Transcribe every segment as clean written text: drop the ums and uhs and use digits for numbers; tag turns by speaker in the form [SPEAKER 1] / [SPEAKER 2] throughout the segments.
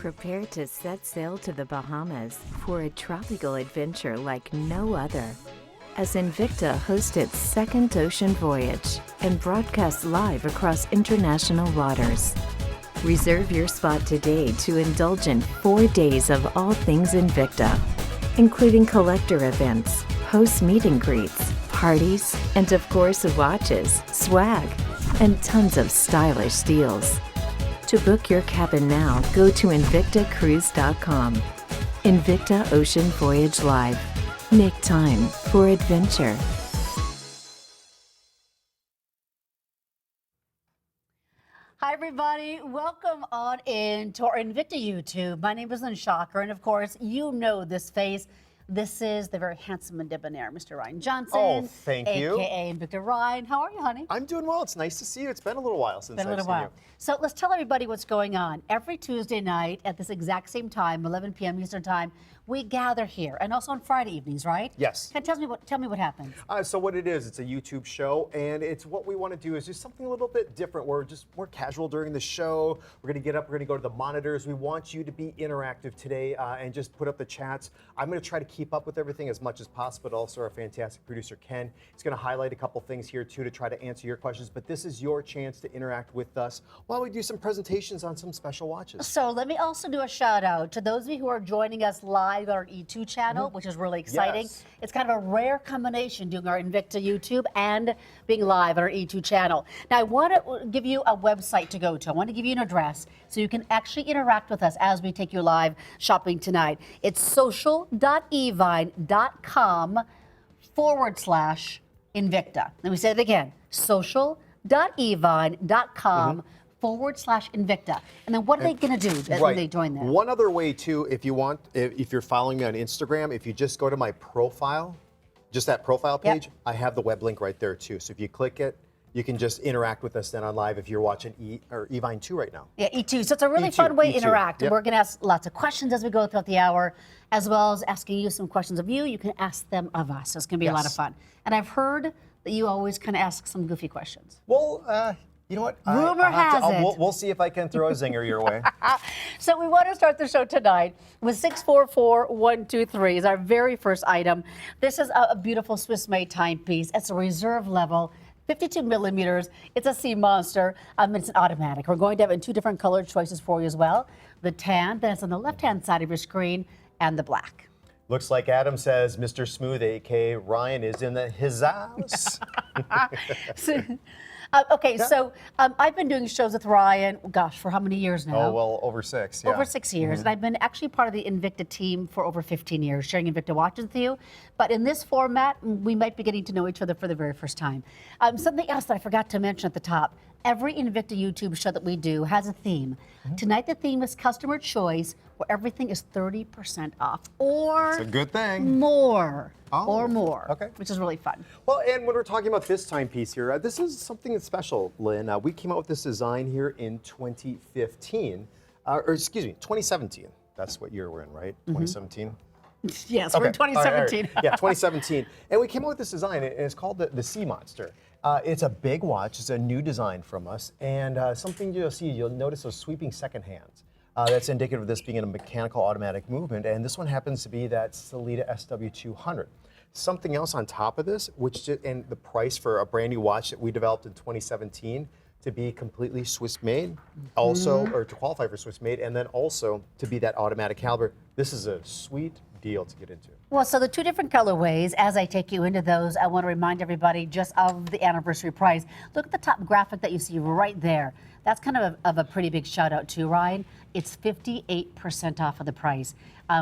[SPEAKER 1] Prepare to set sail to the Bahamas for a tropical adventure like no other. As Invicta hosts its second ocean voyage and broadcasts live across international waters. Reserve your spot today to indulge in 4 days of all things Invicta, including collector events, host meet and greets, parties, and of course watches, swag, and tons of stylish deals. To book your cabin now, go to invictacruise.com. Invicta Ocean Voyage Live. Make time for adventure.
[SPEAKER 2] Hi, everybody. Welcome on in to our Invicta YouTube. My name is Lynn Shocker, and of course, you know this face. This is the very handsome and debonair Mr. Ryan Johnson.
[SPEAKER 3] Oh, thank you.
[SPEAKER 2] AKA Invicta Ryan. How are you, honey?
[SPEAKER 3] I'm doing well. It's nice to see you. It's been a little while since I've seen you.
[SPEAKER 2] So let's tell everybody what's going on. Every Tuesday night at this exact same time, 11 p.m. Eastern Time, we gather here, and also on Friday evenings, right?
[SPEAKER 3] Yes.
[SPEAKER 2] Tell me what happens.
[SPEAKER 3] So what it is, it's a YouTube show, and it's what we want to do is just something a little bit different. We're just more casual during the show. We're going to get up, we're going to go to the monitors. We want you to be interactive today and just put up the chats. I'm going to try to keep up with everything as much as possible, but also our fantastic producer, Ken. He's going to highlight a couple things here, too, to try to answer your questions, but this is your chance to interact with us while we do some presentations on some special watches.
[SPEAKER 2] So let me also do a shout out to those of you who are joining us live on our E2 channel, which is really exciting.
[SPEAKER 3] Yes.
[SPEAKER 2] It's kind of a rare combination doing our Invicta YouTube and being live on our E2 channel. Now I want to give you a website to go to. I want to give you an address so you can actually interact with us as we take you live shopping tonight. It's social.evine.com/Invicta. Let me say it again, social.evine.com /Invicta. And then what are they going to do when they join there?
[SPEAKER 3] One other way too, if you want, if you're following me on Instagram, if you just go to my profile, just that profile page, I have the web link right there too. So if you click it, you can just interact with us then on live if you're watching Evine 2 right now.
[SPEAKER 2] Yeah, E2. So it's a really fun way to interact.
[SPEAKER 3] Yep.
[SPEAKER 2] And we're going to ask lots of questions as we go throughout the hour, as well as asking you some questions of you. You can ask them of us. So it's going to be a lot of fun. And I've heard that you always kind of ask some goofy questions.
[SPEAKER 3] Well, you know what?
[SPEAKER 2] Rumor has it.
[SPEAKER 3] We'll see if I can throw a zinger your way.
[SPEAKER 2] So we want to start the show tonight with 644123 is our very first item. This is a beautiful Swiss-made timepiece. It's a reserve level, 52 millimeters. It's a sea monster. It's an automatic. We're going to have it in 2 different color choices for you as well. The tan, that's on the left-hand side of your screen, and the black.
[SPEAKER 3] Looks like Adam says Mr. Smooth, a.k.a. Ryan, is in his house. So I've been doing shows with Ryan, gosh, for how many years now? Oh, well, over 6, yeah.
[SPEAKER 2] Over 6 years. And I've been actually part of the Invicta team for over 15 years, sharing Invicta watches with you. But in this format, we might be getting to know each other for the very first time. Something else that I forgot to mention at the top, every Invicta YouTube show that we do has a theme. Tonight, the theme is customer choice, where everything is 30% off. Or
[SPEAKER 3] it's a good thing.
[SPEAKER 2] More.
[SPEAKER 3] Oh,
[SPEAKER 2] or more.
[SPEAKER 3] Okay.
[SPEAKER 2] Which is really fun.
[SPEAKER 3] Well, and when we're talking about this timepiece here, this is something that's special, Lynn. We came out with this design here in 2015, or excuse me, 2017. That's what year we're in, right? 2017?
[SPEAKER 2] Yes, we're in 2017.
[SPEAKER 3] All right. Yeah, 2017. And we came out with this design, and it's called the Sea Monster. It's a big watch. It's a new design from us. And something you'll notice those sweeping second hands. That's indicative of this being a mechanical automatic movement. And this one happens to be that Sellita SW200. Something else on top of this, and the price for a brand new watch that we developed in 2017 to be completely Swiss made, also, or to qualify for Swiss made, and then also to be that automatic caliber. This is a sweet deal to get into.
[SPEAKER 2] Well, so the 2 different colorways, as I take you into those, I want to remind everybody just of the anniversary price. Look at the top graphic that you see right there. That's kind of a pretty big shout out too, Ryan. It's 58% off of the price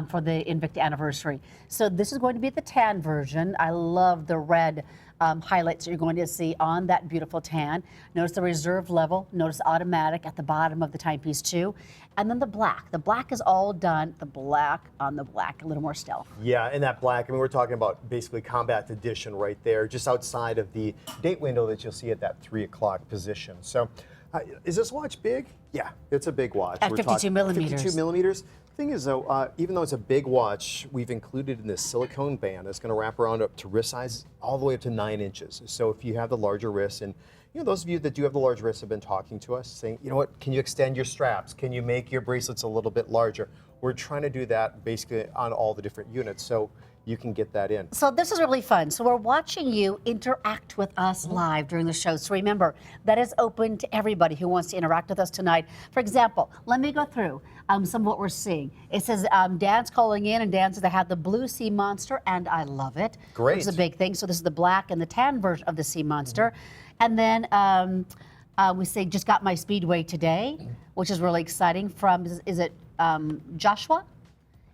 [SPEAKER 2] for the Invicta anniversary. So this is going to be the tan version. I love the red highlights that you're going to see on that beautiful tan. Notice the reserve level, notice automatic at the bottom of the timepiece too. And then the black. The black is all done, the black on the black, a little more stealth.
[SPEAKER 3] Yeah, and that black, I mean, we're talking about basically Combat Edition right there, just outside of the date window that you'll see at that 3 o'clock position. So is this watch big? Yeah, it's a big watch.
[SPEAKER 2] At 52 millimeters.
[SPEAKER 3] 52 millimeters. Thing is though, even though it's a big watch, we've included in this silicone band that's going to wrap around up to wrist size all the way up to 9 inches. So if you have the larger wrists and those of you that do have the large wrists have been talking to us saying, you know what, can you extend your straps? Can you make your bracelets a little bit larger? We're trying to do that basically on all the different units, so you can get that in.
[SPEAKER 2] So this is really fun. So we're watching you interact with us live during the show. So remember, that is open to everybody who wants to interact with us tonight. For example, let me go through some of what we're seeing. It says Dan's calling in, and Dan says I have the blue sea monster, and I love it.
[SPEAKER 3] Great.
[SPEAKER 2] Which is a big thing. So this is the black and the tan version of the sea monster. And then we say just got my Speedway today, which is really exciting. From is it Joshua?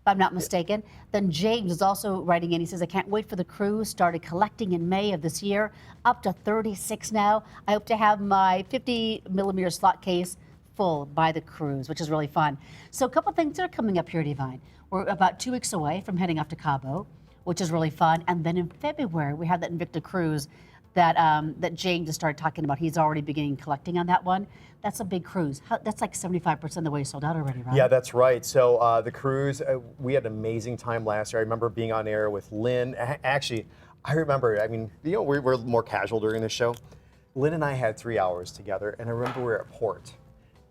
[SPEAKER 2] If I'm not mistaken. Then James is also writing in. He says, I can't wait for the cruise. Started collecting in May of this year, up to 36 now. I hope to have my 50 millimeter slot case full by the cruise, which is really fun. So a couple things that are coming up here, Divine. We're about 2 weeks away from heading off to Cabo, which is really fun. And then in February, we have that Invicta Cruise that that James just started talking about. He's already beginning collecting on that one. That's a big cruise. That's like 75% of the way sold out already, right?
[SPEAKER 3] Yeah, that's right. So the cruise, we had an amazing time last year. I remember being on air with Lynn. Actually, I remember, I mean, we're more casual during the show. Lynn and I had 3 hours together, and I remember we were at port.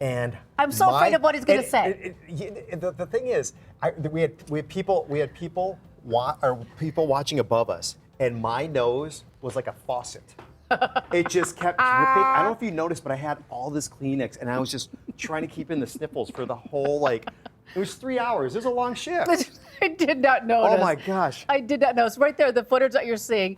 [SPEAKER 3] And
[SPEAKER 2] I'm so afraid of what he's going to say.
[SPEAKER 3] The thing is, we had people watching above us, and my nose was like a faucet. It just kept dripping. I don't know if you noticed, but I had all this Kleenex, and I was just trying to keep in the sniffles for the whole, it was 3 hours. It was a long shift.
[SPEAKER 2] I did not notice.
[SPEAKER 3] Oh my gosh.
[SPEAKER 2] I did not notice. Right there, the footage that you're seeing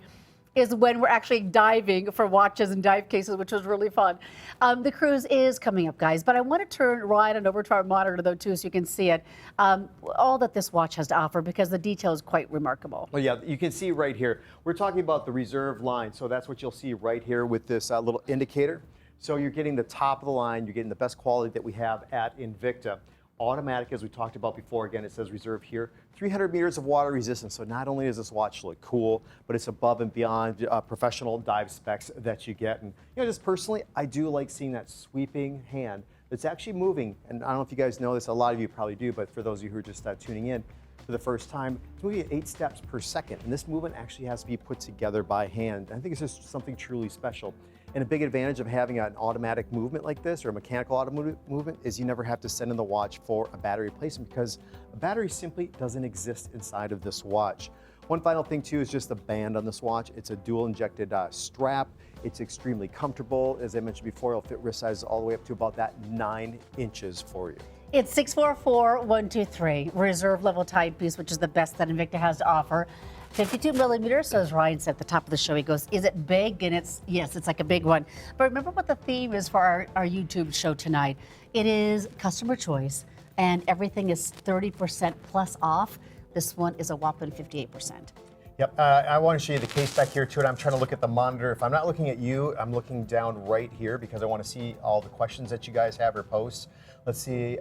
[SPEAKER 2] is when we're actually diving for watches and dive cases, which was really fun. The cruise is coming up, guys, but I want to turn Ryan over to our monitor, though, too, so you can see it, all that this watch has to offer, because the detail is quite remarkable.
[SPEAKER 3] Well, yeah, you can see right here. We're talking about the reserve line, so that's what you'll see right here with this little indicator. So you're getting the top of the line, you're getting the best quality that we have at Invicta. Automatic, as we talked about before, again, it says reserve here. 300 meters of water resistance, so not only does this watch look cool, but it's above and beyond professional dive specs that you get. And just personally, I do like seeing that sweeping hand that's actually moving. And I don't know if you guys know this, a lot of you probably do, but for those of you who are just tuning in for the first time, it's moving at 8 steps per second. And this movement actually has to be put together by hand. I think it's just something truly special. And a big advantage of having an automatic movement like this, or a mechanical automatic movement, is you never have to send in the watch for a battery replacement, because a battery simply doesn't exist inside of this watch. One final thing too is just the band on this watch. It's a dual injected strap. It's extremely comfortable. As I mentioned before, it'll fit wrist sizes all the way up to about that 9 inches for you.
[SPEAKER 2] It's 644-123, reserve level timepiece, which is the best that Invicta has to offer. 52 millimeters, so as Ryan said at the top of the show, he goes, is it big? And yes, it's like a big one. But remember what the theme is for our YouTube show tonight. It is customer choice, and everything is 30% plus off. This one is a whopping 58%.
[SPEAKER 3] Yep, I want to show you the case back here too, and I'm trying to look at the monitor. If I'm not looking at you, I'm looking down right here, because I want to see all the questions that you guys have or posts. Let's see.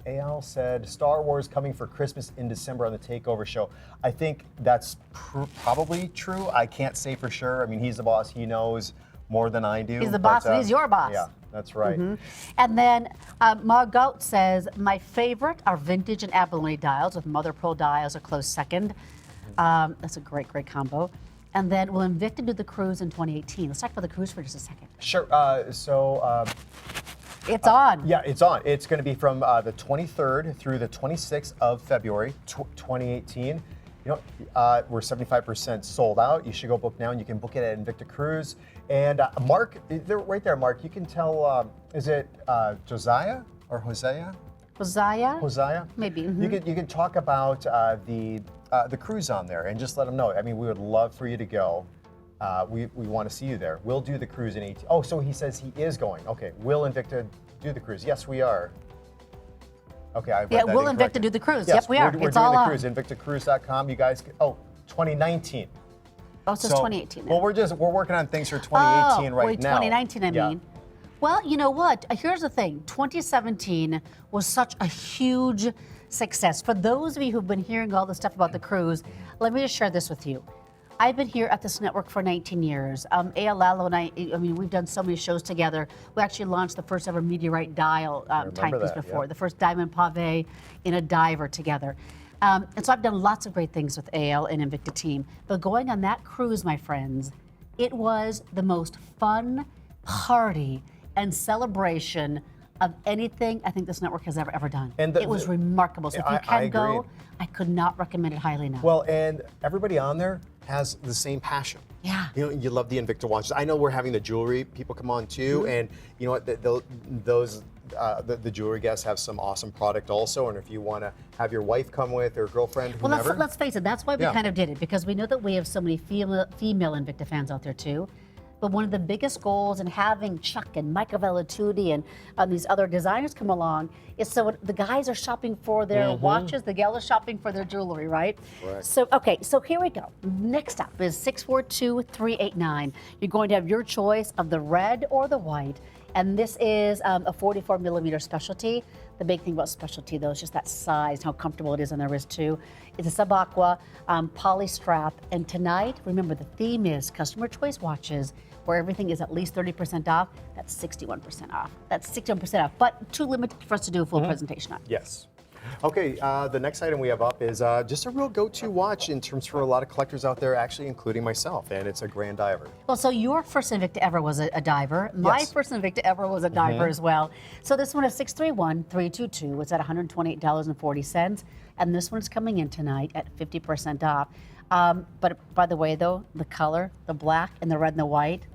[SPEAKER 3] Al said, Star Wars coming for Christmas in December on the Takeover show. I think that's probably true. I can't say for sure. I mean, he's the boss. He knows more than I do.
[SPEAKER 2] He's the boss, and he's your boss.
[SPEAKER 3] Yeah, that's right.
[SPEAKER 2] And then Margot says, my favorite are vintage and abalone dials, with mother pearl dials a close second. That's a great, great combo. And then will Invicta do the cruise in 2018? Let's talk about the cruise for just a second.
[SPEAKER 3] Sure.
[SPEAKER 2] It's on.
[SPEAKER 3] Yeah, it's on. It's going to be from the 23rd through the 26th of February, 2018. We're 75% sold out. You should go book now, and you can book it at Invicta Cruise. And Mark, right there, Mark, you can tell, is it Josiah or Hosea?
[SPEAKER 2] Hosea?
[SPEAKER 3] Hosea?
[SPEAKER 2] Maybe.
[SPEAKER 3] You can talk about the cruise on there, and just let them know. I mean, we would love for you to go. We want to see you there. We'll do the cruise in 18. Oh, so he says he is going. Okay, will Invicta do the cruise? Yes, we are. Okay, I read that
[SPEAKER 2] will
[SPEAKER 3] incorrectly.
[SPEAKER 2] Invicta do the cruise?
[SPEAKER 3] Yes,
[SPEAKER 2] Yep, we are.
[SPEAKER 3] We're
[SPEAKER 2] It's
[SPEAKER 3] doing
[SPEAKER 2] all
[SPEAKER 3] the
[SPEAKER 2] on.
[SPEAKER 3] cruise. InvictaCruise.com. You guys. 2019.
[SPEAKER 2] Oh, so it's 2018 now.
[SPEAKER 3] Well, we're working on things for 2018 right now.
[SPEAKER 2] 2019, I mean. Well, you know what? Here's the thing. 2017 was such a huge success. For those of you who've been hearing all the stuff about the cruise, let me just share this with you. I've been here at this network for 19 years. Lalo and I mean, we've done so many shows together. We actually launched the first ever meteorite dial timepiece before,
[SPEAKER 3] yeah.
[SPEAKER 2] the first diamond pave in a diver together. And so I've done lots of great things with AL and Invicta team. But going on that cruise, my friends, It was the most fun party and celebration of anything I think this network has ever done.
[SPEAKER 3] And
[SPEAKER 2] it was remarkable. So if you
[SPEAKER 3] I
[SPEAKER 2] can go,
[SPEAKER 3] agreed.
[SPEAKER 2] I could not recommend it highly enough.
[SPEAKER 3] Well, and everybody on there has the same passion.
[SPEAKER 2] Yeah.
[SPEAKER 3] You know, you love the Invicta watches. I know we're having the jewelry people come on too, and you know what? The jewelry guests have some awesome product also. And if you want to have your wife come with or girlfriend,
[SPEAKER 2] Well,
[SPEAKER 3] whomever.
[SPEAKER 2] let's face it, that's why we
[SPEAKER 3] Yeah.
[SPEAKER 2] kind of did it, because we know that we have so many female Invicta fans out there too. But one of the biggest goals in having Chuck and Michael Vellatudi and these other designers come along is so the guys are shopping for their watches, the gal is shopping for their jewelry, right?
[SPEAKER 3] Correct.
[SPEAKER 2] So, okay, so here we go. Next up is 642-389. You're going to have your choice of the red or the white. And this is a 44 millimeter specialty. The big thing about specialty though is just that size, how comfortable it is on the wrist too. It's a sub-aqua poly strap. And tonight, remember the theme is customer choice watches, where everything is at least 30% off. That's 61% off. That's 61% off, but too limited for us to do a full presentation on.
[SPEAKER 3] Yes. Okay, the next item we have up is just a real go-to watch in terms for a lot of collectors out there, actually including myself, and it's a Grand Iver.
[SPEAKER 2] Well, so your first Invicta ever was a diver. My
[SPEAKER 3] Yes.
[SPEAKER 2] first Invicta ever was a diver as well. So this one is 631-322. It's at $128.40. And this one's coming in tonight at 50% off. But by the way, though, the color, the black and the red and the white,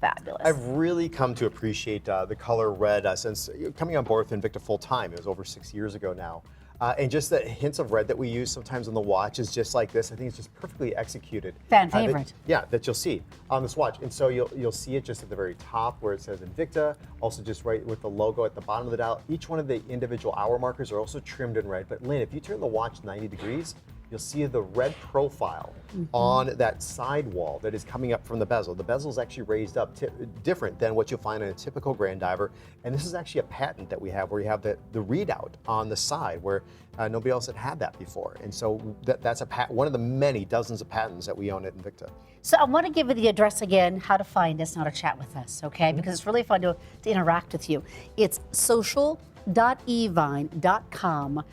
[SPEAKER 2] fabulous.
[SPEAKER 3] I've really come to appreciate the color red since coming on board with Invicta full time. It was over 6 years ago now. And just the hints of red that we use sometimes on the watch is just like this. I think it's just perfectly executed.
[SPEAKER 2] Fan favorite.
[SPEAKER 3] That you'll see on this watch. And so you'll see it just at the very top where it says Invicta, also just right with the logo at the bottom of the dial. Each one of the individual hour markers are also trimmed in red. But Lynn, if you turn the watch 90 degrees, you'll see the red profile on that side wall that is coming up from the bezel. The bezel is actually raised up different than what you'll find in a typical Grand Diver. And this is actually a patent that we have where you have the readout on the side where nobody else had that before. And so that's one of the many dozens of patents that we own at Invicta.
[SPEAKER 2] So I want to give you the address again, how to find us, how to chat with us, okay? Because it's really fun to interact with you. It's social.evine.com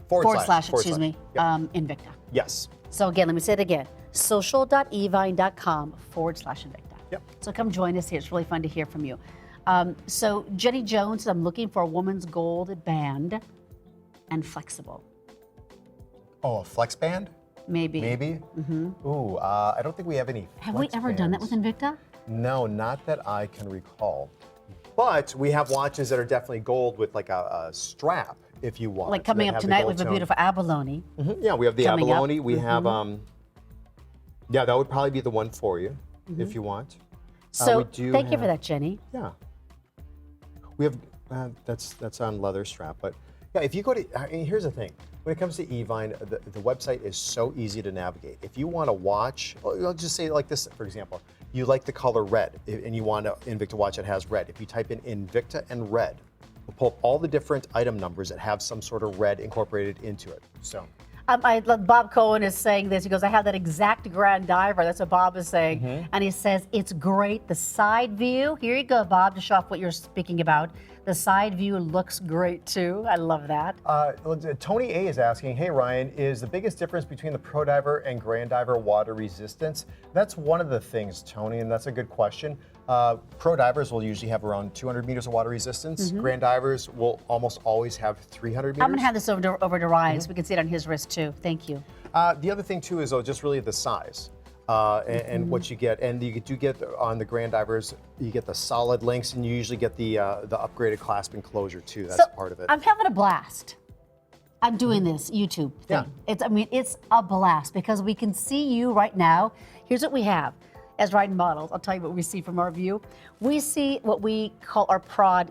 [SPEAKER 2] forward slash, excuse me, Invicta.
[SPEAKER 3] Yes.
[SPEAKER 2] So again, let me say it again, social.evine.com/Invicta.
[SPEAKER 3] Yep.
[SPEAKER 2] So come join us here. It's really fun to hear from you. So Jenny Jones, I'm looking for a woman's gold band and flexible.
[SPEAKER 3] Oh, a flex band?
[SPEAKER 2] Maybe.
[SPEAKER 3] Maybe? Ooh, I don't think we have any
[SPEAKER 2] Have we ever done that with Invicta?
[SPEAKER 3] No, not that I can recall. But we have watches that are definitely gold with like a strap, if you want.
[SPEAKER 2] Like coming
[SPEAKER 3] that
[SPEAKER 2] up
[SPEAKER 3] have the
[SPEAKER 2] tonight, we
[SPEAKER 3] gold
[SPEAKER 2] have a
[SPEAKER 3] tone.
[SPEAKER 2] beautiful abalone.
[SPEAKER 3] Yeah, we have the
[SPEAKER 2] Coming up.
[SPEAKER 3] abalone. We have, yeah, that would probably be the one for you, if you want.
[SPEAKER 2] So
[SPEAKER 3] we do
[SPEAKER 2] thank you for
[SPEAKER 3] have-
[SPEAKER 2] that, Jenny.
[SPEAKER 3] Yeah. We have, that's on leather strap, but yeah, if you go to, here's the thing. When it comes to Evine, the website is so easy to navigate. If you want to watch, I'll just say it like this, for example. You like the color red, and you want an Invicta watch that has red. If you type in Invicta and red, we'll pull up all the different item numbers that have some sort of red incorporated into it. So.
[SPEAKER 2] I love Bob Cohen is saying this. He goes, I have that exact Grand Diver. That's what Bob is saying. And he says, it's great. The side view, here you go, Bob, to show off what you're speaking about. The side view looks great too. I love that.
[SPEAKER 3] Tony A is asking, hey Ryan, is the biggest difference between the Pro Diver and Grand Diver water resistance? That's one of the things, Tony, and that's a good question. Pro divers will usually have around 200 meters of water resistance. Grand divers will almost always have 300 meters.
[SPEAKER 2] I'm going to hand this over to Ryan so we can see it on his wrist too. Thank you.
[SPEAKER 3] The other thing too is just really the size and what you get. And you do get on the Grand Divers, you get the solid links, and you usually get the upgraded clasp enclosure too. That's part of it.
[SPEAKER 2] I'm having a blast. I'm doing this YouTube thing.
[SPEAKER 3] Yeah.
[SPEAKER 2] It's a blast because we can see you right now. Here's what we have. As riding models, I'll tell you what we see from our view. We see what we call our prod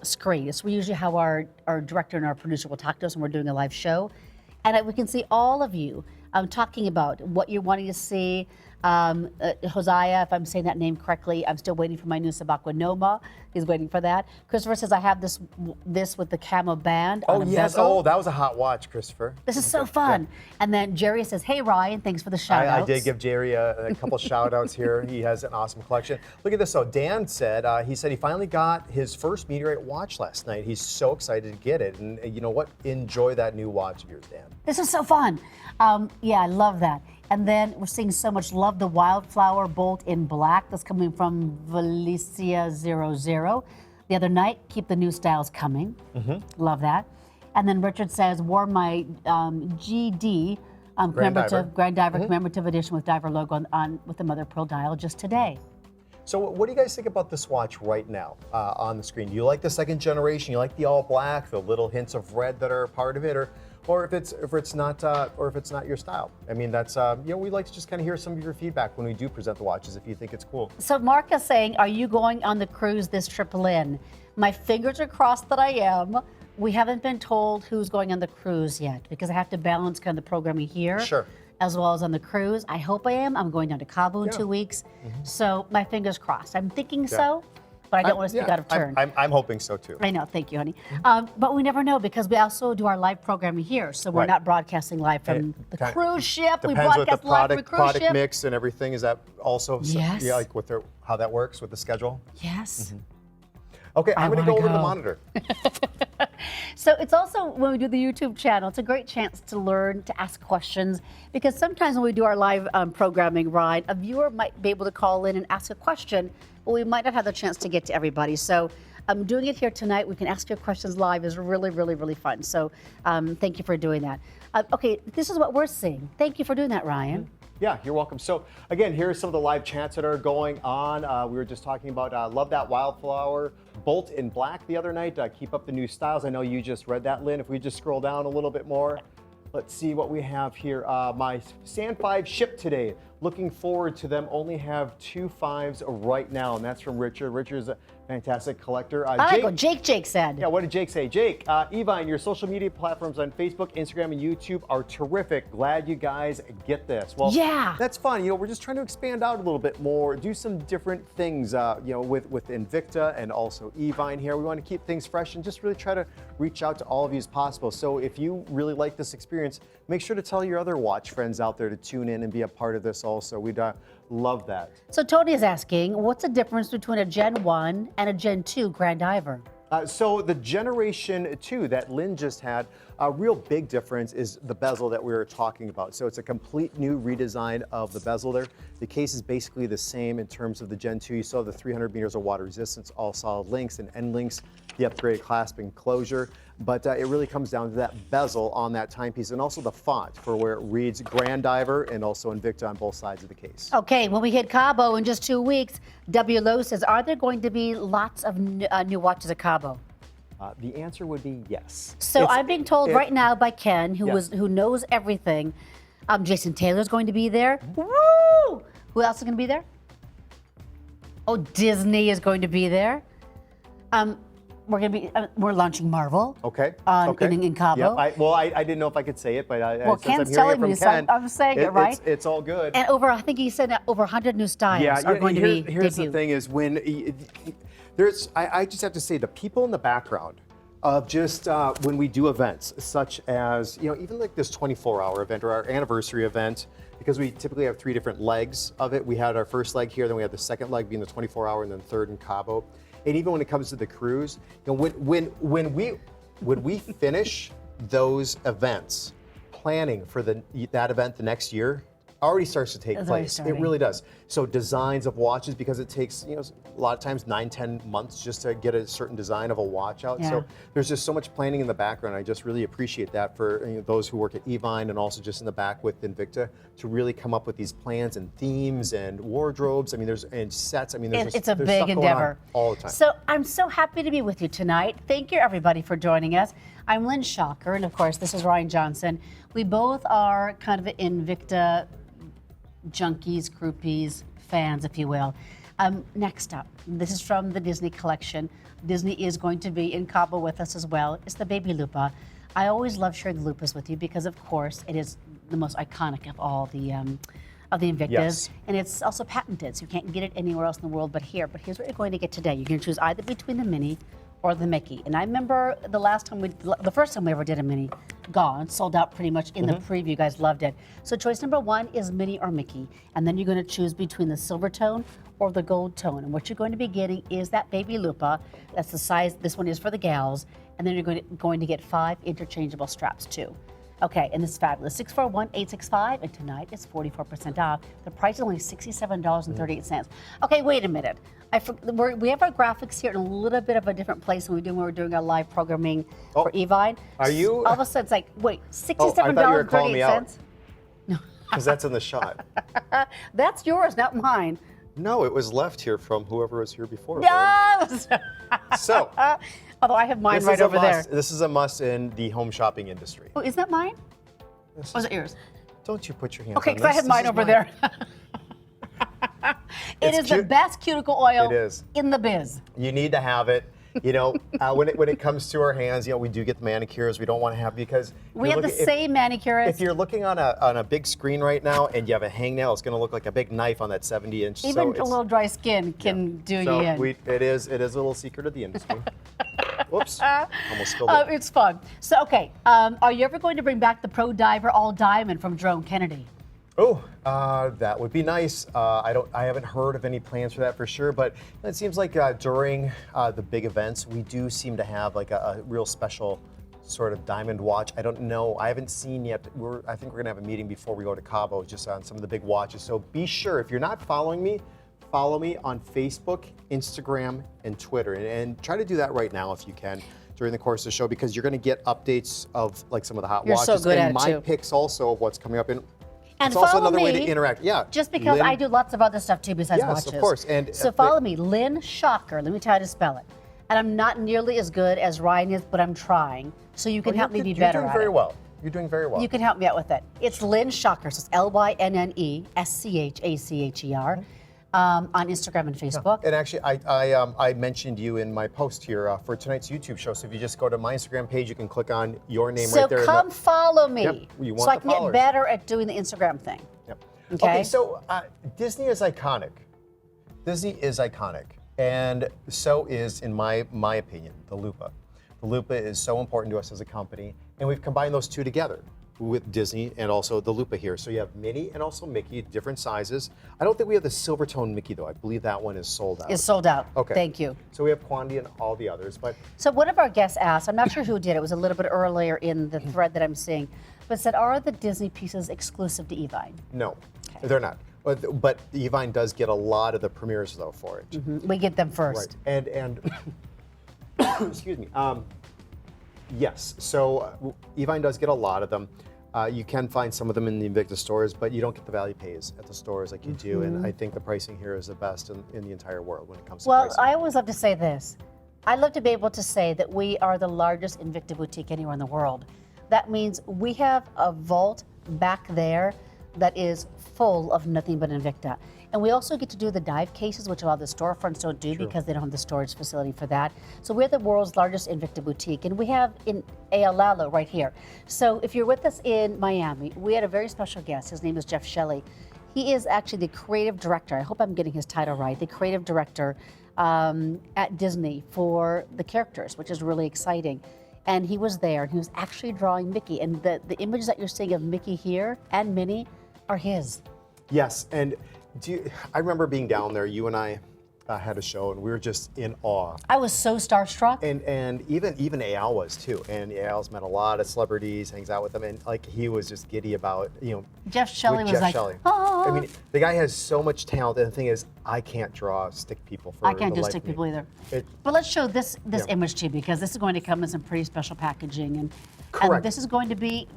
[SPEAKER 2] screen. So we usually have our director and our producer will talk to us when we're doing a live show. And we can see all of you talking about what you're wanting to see. Hosea, if I'm saying that name correctly, I'm still waiting for my new Sabakwa Noma. He's waiting for that. Christopher says, I have this with the camo band on a
[SPEAKER 3] yes.
[SPEAKER 2] bezel.
[SPEAKER 3] Oh, that was a hot watch, Christopher.
[SPEAKER 2] This is so fun. And then Jerry says, hey, Ryan, thanks for the shout outs.
[SPEAKER 3] I did give Jerry a couple shout outs here. He has an awesome collection. Look at this. So Dan said, he finally got his first meteorite watch last night. He's so excited to get it. And you know what? Enjoy that new watch of yours, Dan.
[SPEAKER 2] This is so fun. Yeah, I love that. And then we're seeing so much love, the Wildflower Bolt in black. That's coming from Valicia00. The other night, keep the new styles coming. Love that. And then Richard says, wore my GD commemorative, Grand Diver commemorative edition with diver logo on with the mother of pearl dial just today.
[SPEAKER 3] So what do you guys think about this watch right now on the screen? Do you like the second generation? You like the all black, the little hints of red that are a part of it, or if it's not your style? I mean, that's we like to just kind of hear some of your feedback when we do present the watches if you think it's cool.
[SPEAKER 2] So Mark is saying, are you going on the cruise this trip, Lynn? My fingers are crossed that I am. We haven't been told who's going on the cruise yet because I have to balance kind of the programming here.
[SPEAKER 3] Sure.
[SPEAKER 2] As well as on the cruise. I hope I am. I'm going down to Cabo in 2 weeks. So my fingers crossed. I'm thinking so, but I don't want to speak out of turn.
[SPEAKER 3] I'm hoping so too.
[SPEAKER 2] I know, thank you, honey. But we never know because we also do our live programming here. So we're not broadcasting live from the cruise ship. We broadcast live from the cruise
[SPEAKER 3] product
[SPEAKER 2] ship.
[SPEAKER 3] mix and everything. Is that also
[SPEAKER 2] Yes.
[SPEAKER 3] like with how that works with the schedule?
[SPEAKER 2] Yes.
[SPEAKER 3] Okay, I'm going to go over to the monitor.
[SPEAKER 2] So it's also, when we do the YouTube channel, it's a great chance to learn, to ask questions, because sometimes when we do our live programming, Ryan, a viewer might be able to call in and ask a question, but we might not have the chance to get to everybody. So doing it here tonight, we can ask your questions live is really, really, really fun. So thank you for doing that. Okay, this is what we're seeing. Thank you for doing that, Ryan.
[SPEAKER 3] Yeah, you're welcome. So again, here's some of the live chants that are going on. We were just talking about love that Wildflower Bolt in black the other night. Keep up the new styles. I know you just read that, Lynn. If we just scroll down a little bit more, let's see what we have here. My Sand 5 shipped today. Looking forward to them. Only have 2 5s right now, and that's from Richard. Richard's a fantastic collector.
[SPEAKER 2] I like what Jake said.
[SPEAKER 3] Yeah, what did Jake say? Jake, Evine, your social media platforms on Facebook, Instagram, and YouTube are terrific. Glad you guys get this. Well,
[SPEAKER 2] yeah,
[SPEAKER 3] that's fun. We're just trying to expand out a little bit more, do some different things, with Invicta and also Evine here. We want to keep things fresh and just really try to reach out to all of you as possible. So if you really like this experience, make sure to tell your other watch friends out there to tune in and be a part of this also. We'd love that.
[SPEAKER 2] So Tony is asking, what's the difference between a Gen 1 and a Gen 2 Grand Iver?
[SPEAKER 3] So the Generation 2 that Lynn just had, a real big difference is the bezel that we were talking about. So it's a complete new redesign of the bezel there. The case is basically the same in terms of the Gen 2. You saw the 300 meters of water resistance, all solid links and end links, the upgraded clasp and closure. But it really comes down to that bezel on that timepiece and also the font for where it reads Grand Diver and also Invicta on both sides of the case.
[SPEAKER 2] Okay, when we hit Cabo in just 2 weeks, W. Lowe says, are there going to be lots of new watches at Cabo?
[SPEAKER 3] The answer would be yes.
[SPEAKER 2] So I'm being told right now by Ken, who knows everything, Jason Taylor's going to be there. Woo! Who else is going to be there? Oh, Disney is going to be there. We're launching Marvel.
[SPEAKER 3] Okay.
[SPEAKER 2] In Cabo.
[SPEAKER 3] Yeah, I didn't know if I could say it, but
[SPEAKER 2] Ken's
[SPEAKER 3] since
[SPEAKER 2] telling
[SPEAKER 3] I'm hearing
[SPEAKER 2] me,
[SPEAKER 3] it from Ken,
[SPEAKER 2] so I'm saying it right.
[SPEAKER 3] It's all good.
[SPEAKER 2] And I think he said that over 100 new styles are going to be
[SPEAKER 3] Here's
[SPEAKER 2] debuted.
[SPEAKER 3] the thing is when I just have to say the people in the background of just when we do events such as, even like this 24-hour event or our anniversary event, because we typically have 3 different legs of it. We had our first leg here, then we had the second leg being the 24-hour, and then third in Cabo. And even when it comes to the cruise, when we finish those events, planning for that event the next year already starts to take place. It really does. So designs of watches, because it takes a lot of times 9-10 months just to get a certain design of a watch out.
[SPEAKER 2] Yeah.
[SPEAKER 3] So there's just so much planning in the background. I just really appreciate that for those who work at Evine and also just in the back with Invicta to really come up with these plans and themes and wardrobes. I mean, and sets. I mean, there's
[SPEAKER 2] it's a
[SPEAKER 3] there's
[SPEAKER 2] big
[SPEAKER 3] stuff going
[SPEAKER 2] endeavor
[SPEAKER 3] on all the time.
[SPEAKER 2] So I'm so happy to be with you tonight. Thank you, everybody, for joining us. I'm Lynn Shocker, and of course, this is Ryan Johnson. We both are kind of Invicta junkies, groupies, fans, if you will. Next up, this is from the Disney collection. Disney is going to be in Cabo with us as well. It's the Baby Lupa. I always love sharing the Lupas with you because, of course, it is the most iconic of all the Invictas.
[SPEAKER 3] Yes.
[SPEAKER 2] And it's also patented, so you can't get it anywhere else in the world but here. But here's what you're going to get today. You're going to choose either between the Mini or the Mickey. And I remember the first time we ever did a Mini, gone, sold out pretty much in the preview. You guys loved it. So choice number 1 is Mini or Mickey. And then you're going to choose between the silver tone or the gold tone. And what you're going to be getting is that Baby Lupa. That's the size. This one is for the gals. And then you're going to get 5 interchangeable straps too. Okay, and this is fabulous. 641-865, and tonight it's 44% off. The price is only $67.38. Okay, wait a minute. We have our graphics here in a little bit of a different place than we do when we're doing our live programming for Evine.
[SPEAKER 3] Are you?
[SPEAKER 2] All of a sudden, it's like, wait,
[SPEAKER 3] I thought you were calling me out.
[SPEAKER 2] $67.38?
[SPEAKER 3] Because that's in the shot.
[SPEAKER 2] That's yours, not mine.
[SPEAKER 3] No, it was left here from whoever was here before.
[SPEAKER 2] No!
[SPEAKER 3] So,
[SPEAKER 2] although I have mine right over there.
[SPEAKER 3] This is a must in the home shopping industry.
[SPEAKER 2] Oh, is that mine? Or is it yours?
[SPEAKER 3] Don't you put your hands
[SPEAKER 2] Okay,
[SPEAKER 3] on
[SPEAKER 2] because I have mine over there. It is the best cuticle oil in the biz.
[SPEAKER 3] You need to have it. You know, when it comes to our hands, you know, we do get the manicures. We don't want to have because
[SPEAKER 2] we have the same manicurist.
[SPEAKER 3] If you're looking on a big screen right now and you have a hangnail, it's going to look like a big knife on that 70-inch.
[SPEAKER 2] Even a little dry skin can do you in.
[SPEAKER 3] It is a little secret of the industry. Whoops, almost spilled it.
[SPEAKER 2] It's fun. So, okay, are you ever going to bring back the Pro Diver All Diamond from Drone Kennedy?
[SPEAKER 3] Oh, that would be nice. I haven't heard of any plans for that for sure, but it seems like during the big events, we do seem to have like a real special sort of diamond watch. I don't know. I haven't seen yet. I think we're gonna have a meeting before we go to Cabo just on some of the big watches. So be sure, if you're not following me, follow me on Facebook, Instagram, and Twitter, and try to do that right now if you can during the course of the show, because you're gonna get updates of like some of the hot watches
[SPEAKER 2] so good
[SPEAKER 3] and
[SPEAKER 2] at it
[SPEAKER 3] my
[SPEAKER 2] too.
[SPEAKER 3] picks also of what's coming up in.
[SPEAKER 2] And
[SPEAKER 3] it's also
[SPEAKER 2] follow
[SPEAKER 3] another way
[SPEAKER 2] me,
[SPEAKER 3] to interact. Yeah.
[SPEAKER 2] Just because
[SPEAKER 3] Lynn,
[SPEAKER 2] I do lots of other stuff too besides watches.
[SPEAKER 3] Yes, of course. And
[SPEAKER 2] so follow me, Lynn Shocker. Let me try to spell it. And I'm not nearly as good as Ryan is, but I'm trying. So you can help me be better at it.
[SPEAKER 3] You're doing very well. You're doing very well.
[SPEAKER 2] You can help me out with it. It's Lynn Shocker. So it's LYNNESCHACHER. On Instagram and Facebook.
[SPEAKER 3] And actually, I mentioned you in my post here for tonight's YouTube show. So if you just go to my Instagram page, you can click on your name right there.
[SPEAKER 2] So come follow me,
[SPEAKER 3] Yep, you want
[SPEAKER 2] so I
[SPEAKER 3] the
[SPEAKER 2] can
[SPEAKER 3] followers.
[SPEAKER 2] get better at doing the Instagram thing.
[SPEAKER 3] Yep.
[SPEAKER 2] Okay.
[SPEAKER 3] So Disney is iconic. Disney is iconic, and so is, in my opinion, the Lupa. The Lupa is so important to us as a company, and we've combined those two together with Disney and also the Lupa here. So you have Minnie and also Mickey, different sizes. I don't think we have the silver tone Mickey though. I believe that one is sold out.
[SPEAKER 2] It's sold out.
[SPEAKER 3] Okay.
[SPEAKER 2] Thank you.
[SPEAKER 3] So we have Quandy and all the others, but.
[SPEAKER 2] So one of our guests asked, I'm not sure who did, it was a little bit earlier in the thread that I'm seeing, but said, are the Disney pieces exclusive to Evine?
[SPEAKER 3] No, they're not. But Evine does get a lot of the premieres though for it.
[SPEAKER 2] Mm-hmm. We get them first.
[SPEAKER 3] Right. And excuse me. Yes. So Evine does get a lot of them. You can find some of them in the Invicta stores, but you don't get the value pays at the stores like you do. And I think the pricing here is the best in the entire world when it comes to pricing.
[SPEAKER 2] Well, I always love to say this. I love to be able to say that we are the largest Invicta boutique anywhere in the world. That means we have a vault back there that is full of nothing but Invicta. And we also get to do the dive cases, which a lot of the storefronts don't do because they don't have the storage facility for that. So we're the world's largest Invicta boutique, and we have in Ayalalo right here. So if you're with us in Miami, we had a very special guest. His name is Jeff Shelley. He is actually the creative director. I hope I'm getting his title right. The creative director at Disney for the characters, which is really exciting. And he was there, and he was actually drawing Mickey. And the images that you're seeing of Mickey here and Minnie are his.
[SPEAKER 3] Yes, and I remember being down there. You and I had a show, and we were just in awe.
[SPEAKER 2] I was so starstruck.
[SPEAKER 3] And even Al was too. And Al's met a lot of celebrities, hangs out with them, and like he was just giddy about
[SPEAKER 2] Jeff Shelley was like,
[SPEAKER 3] oh. I mean, the guy has so much talent, and the thing is, I can't draw stick people for.
[SPEAKER 2] I can't do stick people either. But let's show this image to you, because this is going to come in some pretty special packaging, and this is going to be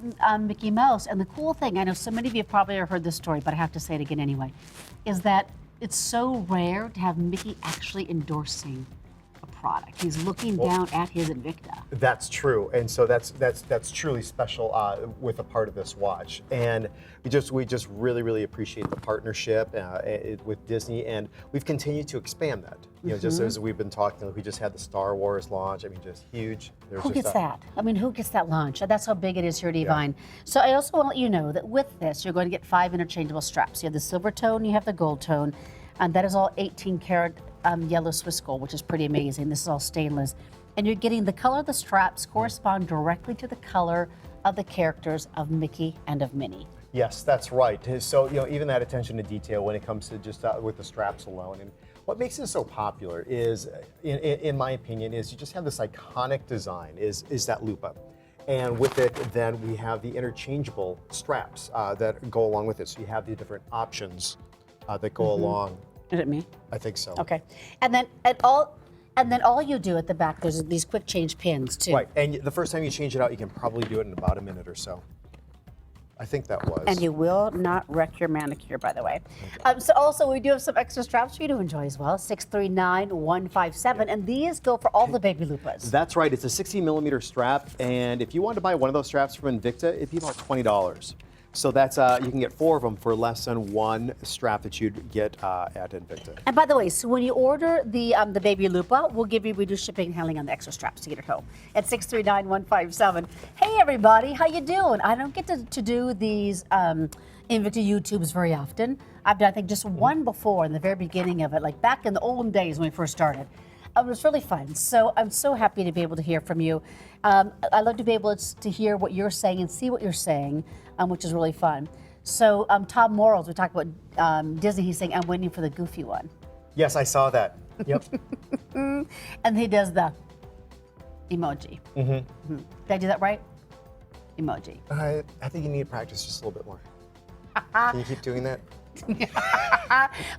[SPEAKER 2] Mickey Mouse. And the cool thing, I know so many of you have probably heard this story, but I have to say it again anyway, is that it's so rare to have Mickey actually endorsing a product. He's looking down at his Invicta.
[SPEAKER 3] That's true, and so that's truly special with a part of this watch. And we just really appreciate the partnership with Disney, and we've continued to expand that. Just as we've been talking, we just had the Star Wars launch. I mean, just huge.
[SPEAKER 2] Who gets that? I mean, who gets that launch? That's how big it is here at Evine. So I also want to let you know that with this, you're going to get 5 interchangeable straps. You have the silver tone, you have the gold tone, and that is all 18 karat yellow Swiss gold, which is pretty amazing. This is all stainless. And you're getting the color of the straps correspond directly to the color of the characters of Mickey and of Minnie.
[SPEAKER 3] Yes, that's right. So even that attention to detail when it comes to just with the straps alone. And what makes it so popular is, in my opinion, is you just have this iconic design, is that Lupa. And with it, then we have the interchangeable straps that go along with it. So you have the different options that go along.
[SPEAKER 2] Is it me?
[SPEAKER 3] I think so.
[SPEAKER 2] Okay. And then all you do at the back, there's these quick change pins too.
[SPEAKER 3] Right, and the first time you change it out, you can probably do it in about a minute or so. I think that was.
[SPEAKER 2] And you will not wreck your manicure, by the way. So also, we do have some extra straps for you to enjoy as well. 639-157, and these go for all the baby lupas.
[SPEAKER 3] That's right. It's a 60-millimeter strap, and if you wanted to buy one of those straps from Invicta, it'd be about $20. So that's you can get 4 of them for less than one strap that you'd get at Invicta.
[SPEAKER 2] And by the way, so when you order the baby lupa, we'll give you reduced shipping and handling on the extra straps to get it home at 639-157. Hey everybody, how you doing? I don't get to do these Invicta YouTubes very often. I've done I think just one before in the very beginning of it, like back in the olden days when we first started. It was really fun. So I'm so happy to be able to hear from you. I love to be able to hear what you're saying and see what you're saying, which is really fun. So Tom Morals, we talked about Disney. He's saying, I'm waiting for the goofy one.
[SPEAKER 3] Yes, I saw that. Yep.
[SPEAKER 2] And he does the emoji. Did I do that right? Emoji.
[SPEAKER 3] I think you need to practice just a little bit more. Can you keep doing that?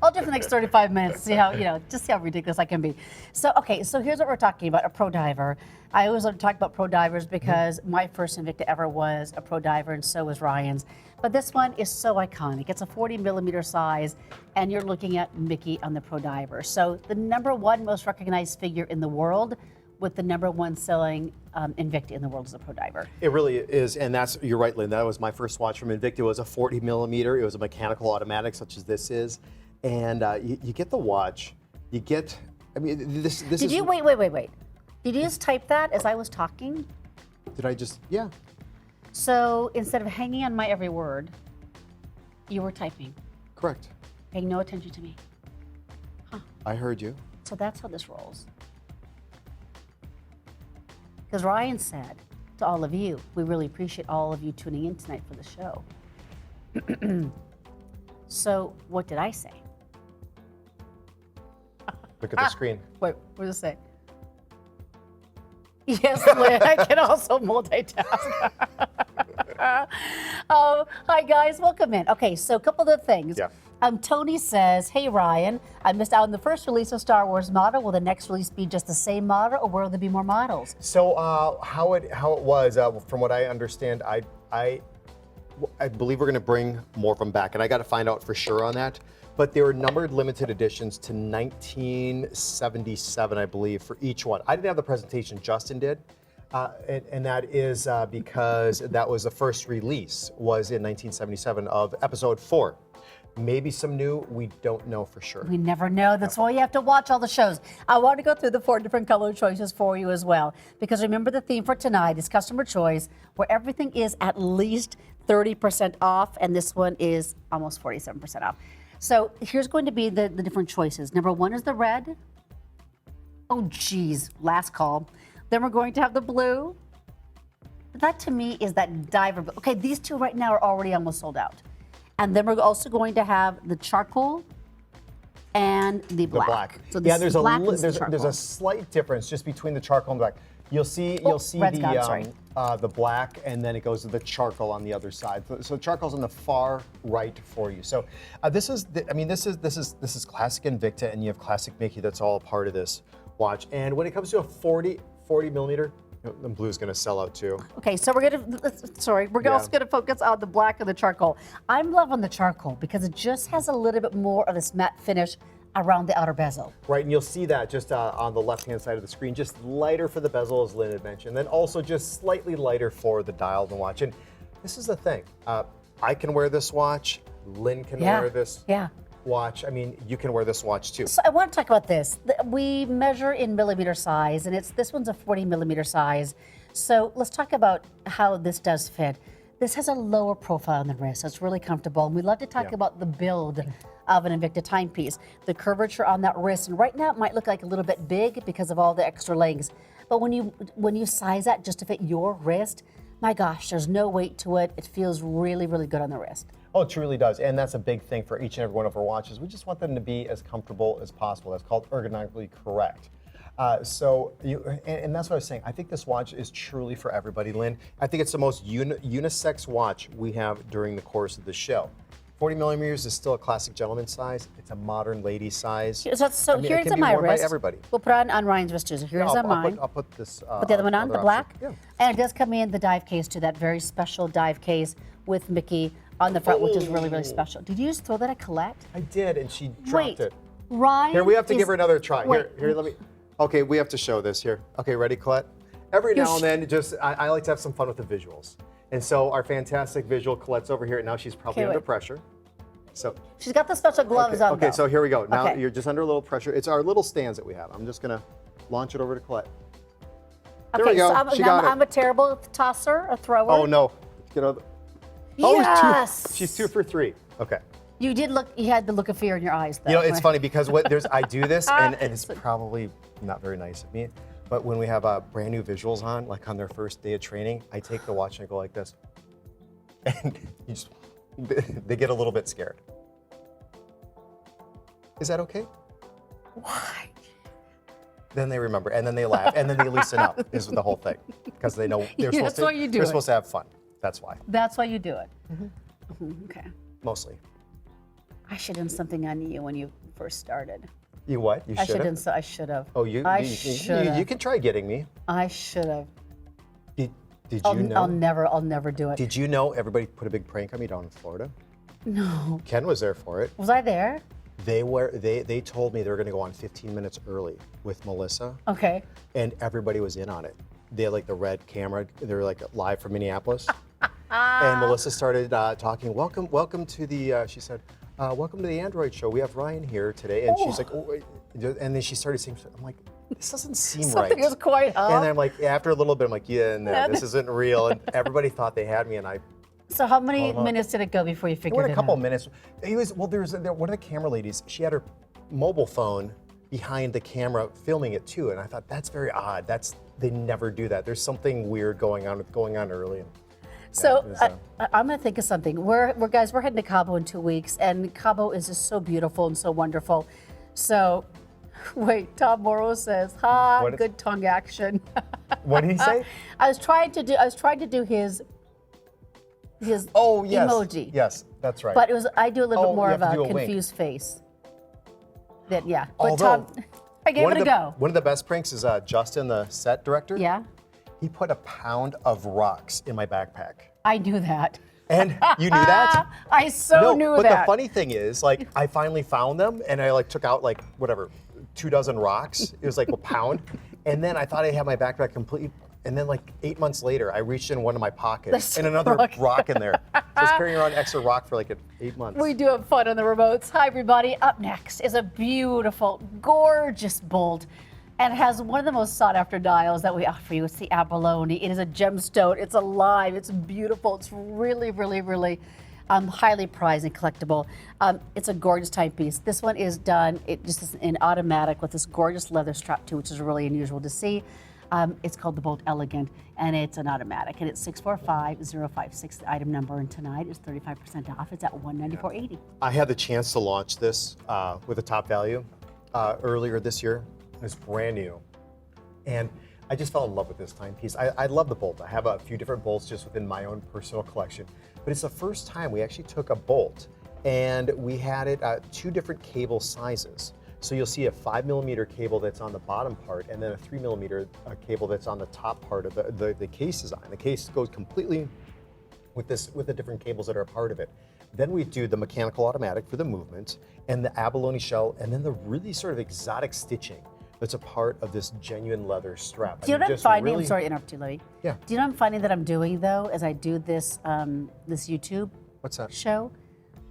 [SPEAKER 2] I'll do it for the next 35 minutes, see how, just see how ridiculous I can be. So, okay, so here's what we're talking about, a pro diver. I always like to talk about pro divers because my first Invicta ever was a pro diver, and so was Ryan's. But this one is so iconic. It's a 40-millimeter size, and you're looking at Mickey on the pro diver. So the #1 most recognized figure in the world with the #1 selling Invicta in the world as a pro diver.
[SPEAKER 3] It really is, and you're right, Lynn. That was my first watch from Invicta. It was a 40-millimeter. It was a mechanical automatic, such as this is, and you get the watch. You get, I mean, this is.
[SPEAKER 2] Did you wait? Did you just type that as I was talking?
[SPEAKER 3] Did I just? Yeah.
[SPEAKER 2] So instead of hanging on my every word, you were typing.
[SPEAKER 3] Correct.
[SPEAKER 2] Paying no attention to me. Huh.
[SPEAKER 3] I heard you.
[SPEAKER 2] So that's how this rolls. Because Ryan said to all of you, we really appreciate all of you tuning in tonight for the show. So what did I say?
[SPEAKER 3] Look at the screen.
[SPEAKER 2] Wait, what does it say? Yes, Lynn, I can also multitask. Hi guys, welcome in. Okay, so a couple of things.
[SPEAKER 3] Yeah.
[SPEAKER 2] Tony says, hey Ryan, I missed out on the first release of Star Wars model. Will the next release be just the same model, or will there be more models?
[SPEAKER 3] So how it was, from what I understand, I believe we're going to bring more of them back, and I got to find out for sure on that. But they were numbered limited editions to 1977, I believe, for each one. I didn't have the presentation, Justin did. And that is because that was the first release, was in 1977 of episode 4. Maybe some new, we don't know for sure.
[SPEAKER 2] We never know. That's why you have to watch all the shows. I want to go through the 4 different color choices for you as well. Because remember, the theme for tonight is customer choice, where everything is at least 30% off, and this one is almost 47% off. So here's going to be the different choices. #1 is the red. Oh, geez, last call. Then we're going to have the blue. That to me is that diver. Okay, these two right now are already almost sold out. And then we're also going to have the charcoal and the black. So
[SPEAKER 3] yeah, there's a slight difference just between the charcoal and black. You'll see the black, and then it goes to the charcoal on the other side. So charcoal's on the far right for you. So this is classic Invicta, and you have classic Mickey. That's all a part of this watch. And when it comes to a 40 millimeter, the blue's going to sell out too.
[SPEAKER 2] Okay, so we're also going to focus on the black and the charcoal. I'm loving the charcoal because it just has a little bit more of this matte finish around the outer bezel.
[SPEAKER 3] Right, and you'll see that just on the left-hand side of the screen, just lighter for the bezel, as Lynn had mentioned, then also just slightly lighter for the dial of the watch. And this is the thing, I can wear this watch, Lynn can wear this watch. I mean, you can wear this watch too.
[SPEAKER 2] So I want to talk about this. We measure in millimeter size, and this one's a 40 millimeter size. So let's talk about how this does fit. This has a lower profile on the wrist, so it's really comfortable. And we love to talk about the build of an Invicta timepiece, the curvature on that wrist. And right now it might look like a little bit big because of all the extra legs. But when you size that just to fit your wrist, my gosh, there's no weight to it. It feels really, really good on the wrist.
[SPEAKER 3] Oh, it truly does. And that's a big thing for each and every one of our watches. We just want them to be as comfortable as possible. That's called ergonomically correct. And that's what I was saying. I think this watch is truly for everybody, Lynn. I think it's the most unisex watch we have during the course of the show. 40 millimeters is still a classic gentleman size. It's a modern lady size.
[SPEAKER 2] So here's
[SPEAKER 3] it can
[SPEAKER 2] on
[SPEAKER 3] be
[SPEAKER 2] my
[SPEAKER 3] worn
[SPEAKER 2] wrist.
[SPEAKER 3] by everybody.
[SPEAKER 2] We'll put it on Ryan's wrist too. So here's on mine.
[SPEAKER 3] I'll put this.
[SPEAKER 2] Put the other one on, the black?
[SPEAKER 3] Yeah.
[SPEAKER 2] And it does come in the dive case too, that very special dive case with Mickey on the front, which is really, really special. Did you just throw that at Colette?
[SPEAKER 3] I did, and she dropped it.
[SPEAKER 2] Ryan.
[SPEAKER 3] Here, we have to give her another try.
[SPEAKER 2] Wait.
[SPEAKER 3] Here, let me. Okay, we have to show this here. Okay, ready, Colette? Every now and then, I like to have some fun with the visuals. And so our fantastic visual, Colette's over here, and now she's probably under pressure. So
[SPEAKER 2] she's got the special gloves on.
[SPEAKER 3] Okay,
[SPEAKER 2] though.
[SPEAKER 3] so here we go. Now you're just under a little pressure. It's our little stands that we have. I'm just gonna launch it over to Colette. There we go.
[SPEAKER 2] So I'm a terrible tosser, a thrower.
[SPEAKER 3] Oh no! Get out.
[SPEAKER 2] Yes.
[SPEAKER 3] She's 2 for 3. Okay.
[SPEAKER 2] You did look. You had the look of fear in your eyes, though.
[SPEAKER 3] You know, it's funny because I do this, and it's probably not very nice of me. But when we have brand new visuals on, like on their first day of training, I take the watch and I go like this, and they get a little bit scared. Is that okay?
[SPEAKER 2] Why?
[SPEAKER 3] Then they remember, and then they laugh, and then they loosen up. Is the whole thing, because they know they're supposed to. They're supposed to have fun. That's why.
[SPEAKER 2] That's why you do it. Okay.
[SPEAKER 3] Mostly.
[SPEAKER 2] I should have done something on you when you first started.
[SPEAKER 3] You what? You should have.
[SPEAKER 2] I should have.
[SPEAKER 3] Oh, you can try getting me.
[SPEAKER 2] I should have.
[SPEAKER 3] Did you know?
[SPEAKER 2] I'll never do it.
[SPEAKER 3] Did you know everybody put a big prank on me down in Florida?
[SPEAKER 2] No.
[SPEAKER 3] Ken was there for it.
[SPEAKER 2] Was I there?
[SPEAKER 3] They told me they were going to go on 15 minutes early with Melissa.
[SPEAKER 2] Okay.
[SPEAKER 3] And everybody was in on it. They had like the red camera. They were like live from Minneapolis. And Melissa started talking. Welcome to the. She said, "Welcome to the Android show. We have Ryan here today." And she's like, "Oh," and then she started saying, "I'm like, this doesn't seem right."
[SPEAKER 2] Something is quite up.
[SPEAKER 3] And then I'm like, after a little bit, I'm like, "Yeah, no, this isn't real." And everybody thought they had me, and I.
[SPEAKER 2] So how many minutes did it go before you figured it out?
[SPEAKER 3] It went a couple minutes. One of the camera ladies, she had her mobile phone behind the camera filming it too, and I thought that's very odd. They never do that. There's something weird going on early.
[SPEAKER 2] So I'm gonna think of something. We're heading to Cabo in 2 weeks, and Cabo is just so beautiful and so wonderful. So, wait, Tom Morrow says, good tongue action.
[SPEAKER 3] What did he say?
[SPEAKER 2] I was trying to do his yes. emoji.
[SPEAKER 3] Yes, that's right.
[SPEAKER 2] But I do a little bit more of a
[SPEAKER 3] wink.
[SPEAKER 2] confused face. But yeah. But
[SPEAKER 3] Although,
[SPEAKER 2] Tom, I gave it a go.
[SPEAKER 3] One of the best pranks is Justin, the set director.
[SPEAKER 2] Yeah.
[SPEAKER 3] He put a pound of rocks in my backpack.
[SPEAKER 2] I knew that.
[SPEAKER 3] And you knew that?
[SPEAKER 2] I knew
[SPEAKER 3] but
[SPEAKER 2] that.
[SPEAKER 3] the funny thing is, like, I finally found them, and I like took out like 2 dozen rocks. It was like a pound, and then I thought I had my backpack completely. And then like 8 months later, I reached in one of my pockets and another rock in there. So I was carrying around extra rock for like 8 months.
[SPEAKER 2] We do have fun on the remotes. Hi, everybody. Up next is a beautiful, gorgeous bolt. And it has one of the most sought after dials that we offer you. It's the abalone. It is a gemstone. It's alive. It's beautiful. It's really, really, really highly prized and collectible. It's a gorgeous timepiece. This one is done. It just is in automatic with this gorgeous leather strap too, which is really unusual to see. It's called the Bolt Elegant, and it's an automatic, and it's 645-056, the item number, and tonight is 35% off. It's at $194.80.
[SPEAKER 3] I had the chance to launch this with a top value earlier this year. It's brand new, and I just fell in love with this timepiece. I love the Bolt. I have a few different bolts just within my own personal collection, but it's the first time we actually took a Bolt, and we had it 2 different cable sizes. So you'll see a 5mm cable that's on the bottom part, and then a 3mm cable that's on the top part of the case design. The case goes completely with the different cables that are a part of it. Then we do the mechanical automatic for the movement, and the abalone shell, and then the really sort of exotic stitching that's a part of this genuine leather strap.
[SPEAKER 2] Do you know what I'm finding? I'm sorry to interrupt you, Louie.
[SPEAKER 3] Yeah.
[SPEAKER 2] Do you know what I'm finding that I'm doing though, as I do this this YouTube
[SPEAKER 3] What's that?
[SPEAKER 2] show?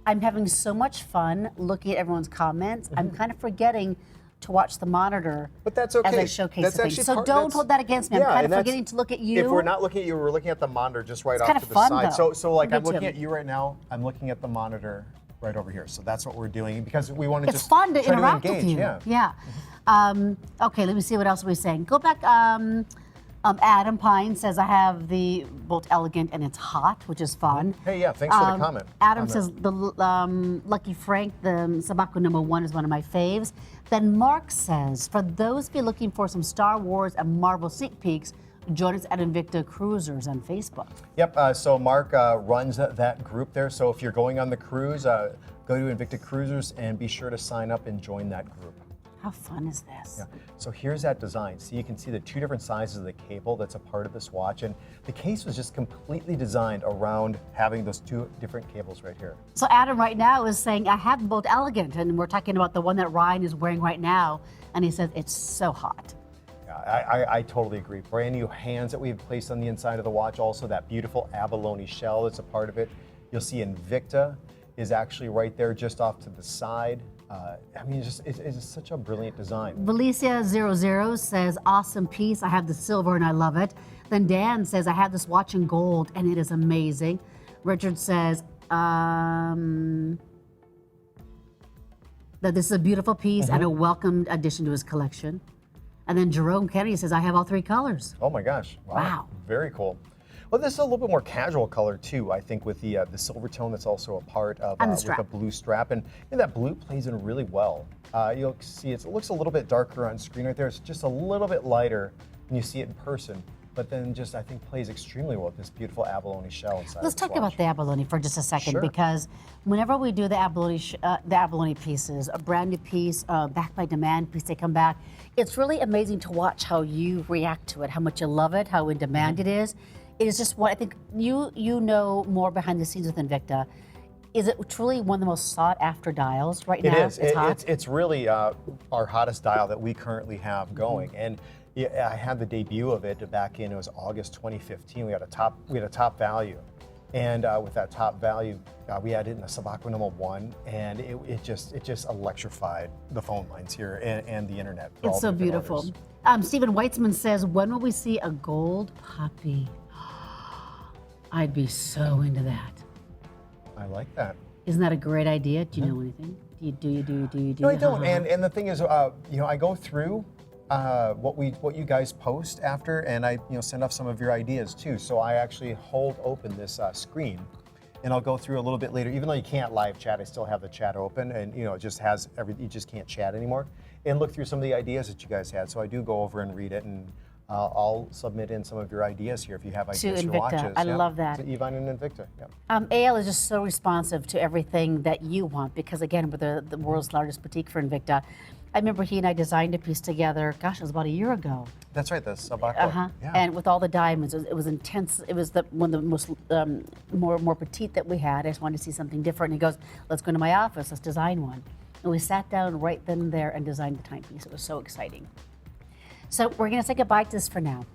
[SPEAKER 2] I'm having so much fun looking at everyone's comments. I'm kind of forgetting to watch the monitor
[SPEAKER 3] But that's okay.
[SPEAKER 2] as I showcase
[SPEAKER 3] That's
[SPEAKER 2] the things.
[SPEAKER 3] actually
[SPEAKER 2] So don't hold that against me. I'm kind of forgetting to look at you.
[SPEAKER 3] If we're not looking at you, we're looking at the monitor just right
[SPEAKER 2] It's
[SPEAKER 3] off
[SPEAKER 2] kind
[SPEAKER 3] to
[SPEAKER 2] of
[SPEAKER 3] the
[SPEAKER 2] fun,
[SPEAKER 3] side.
[SPEAKER 2] though.
[SPEAKER 3] So like
[SPEAKER 2] Me
[SPEAKER 3] I'm looking
[SPEAKER 2] too.
[SPEAKER 3] at you right now. I'm looking at the monitor right over here. So that's what we're doing because we want to
[SPEAKER 2] It's
[SPEAKER 3] just
[SPEAKER 2] fun to
[SPEAKER 3] try
[SPEAKER 2] interact
[SPEAKER 3] to engage.
[SPEAKER 2] with you.
[SPEAKER 3] Yeah.
[SPEAKER 2] Okay, let me see what else we're saying. Go back. Adam Pine says, I have the Bolt Elegant and it's hot, which is fun.
[SPEAKER 3] Hey, yeah, thanks for the comment.
[SPEAKER 2] Adam says, the Lucky Frank, the Sabako #1 is one of my faves. Then Mark says, for those of you looking for some Star Wars and Marvel sneak peeks, join us at Invicta Cruisers on Facebook.
[SPEAKER 3] Yep, so Mark runs that group there. So if you're going on the cruise, go to Invicta Cruisers and be sure to sign up and join that group.
[SPEAKER 2] How fun is this?
[SPEAKER 3] Yeah. So here's that design. So you can see the 2 different sizes of the cable that's a part of this watch. And the case was just completely designed around having those 2 different cables right here.
[SPEAKER 2] So Adam right now is saying, I have the Bolt Elegant, and we're talking about the one that Ryan is wearing right now, and he says it's so hot.
[SPEAKER 3] Yeah, I totally agree. Brand new hands that we have placed on the inside of the watch. Also that beautiful abalone shell that's a part of it. You'll see Invicta is actually right there just off to the side. I mean, it's just such a brilliant design.
[SPEAKER 2] Valicia00 says, awesome piece. I have the silver and I love it. Then Dan says, I have this watch in gold and it is amazing. Richard says that this is a beautiful piece and a welcomed addition to his collection. And then Jerome Kennedy says, I have all 3 colors.
[SPEAKER 3] Oh my gosh.
[SPEAKER 2] Wow.
[SPEAKER 3] Very cool. Well, this is a little bit more casual color too, I think, with the silver tone that's also a part of with the blue strap. And that blue plays in really well. You'll see it looks a little bit darker on screen right there. It's just a little bit lighter when you see it in person. But then just, I think, plays extremely well with this beautiful abalone shell inside.
[SPEAKER 2] Let's talk about the abalone for just a second,
[SPEAKER 3] Sure.
[SPEAKER 2] because whenever we do the abalone pieces, a brand new piece, back by demand piece, they come back. It's really amazing to watch how you react to it, how much you love it, how in demand it is. It is just what I think you know more behind the scenes with Invicta. Is it truly one of the most sought after dials right now?
[SPEAKER 3] It is. It's really our hottest dial that we currently have going. And yeah, I had the debut of it back in, it was August 2015. We had a top value. And with that top value, we had it in a Sabako #1, and it just electrified the phone lines here and the internet.
[SPEAKER 2] It's so beautiful. Stephen Weitzman says, when will we see a gold puppy? I'd be so into that.
[SPEAKER 3] I like that.
[SPEAKER 2] Isn't that a great idea? Do you know anything? Do you?
[SPEAKER 3] No, I don't. And the thing is, I go through what you guys post after, and I send off some of your ideas too. So I actually hold open this screen, and I'll go through a little bit later. Even though you can't live chat, I still have the chat open, and it just has you just can't chat anymore, and look through some of the ideas that you guys had. So I do go over and read it, and I'll submit in some of your ideas here if you have ideas for watches.
[SPEAKER 2] I love that.
[SPEAKER 3] To Yvonne and Invicta. Yeah.
[SPEAKER 2] AL is just so responsive to everything that you want, because again, we're the world's largest boutique for Invicta. I remember he and I designed a piece together, gosh, it was about a year ago.
[SPEAKER 3] That's right, the Sabako. Yeah.
[SPEAKER 2] And with all the diamonds, it was intense. It was one of the most more petite that we had. I just wanted to see something different. And he goes, let's go to my office, let's design one. And we sat down right then and there and designed the timepiece. It was so exciting. So we're gonna say goodbye to this for now.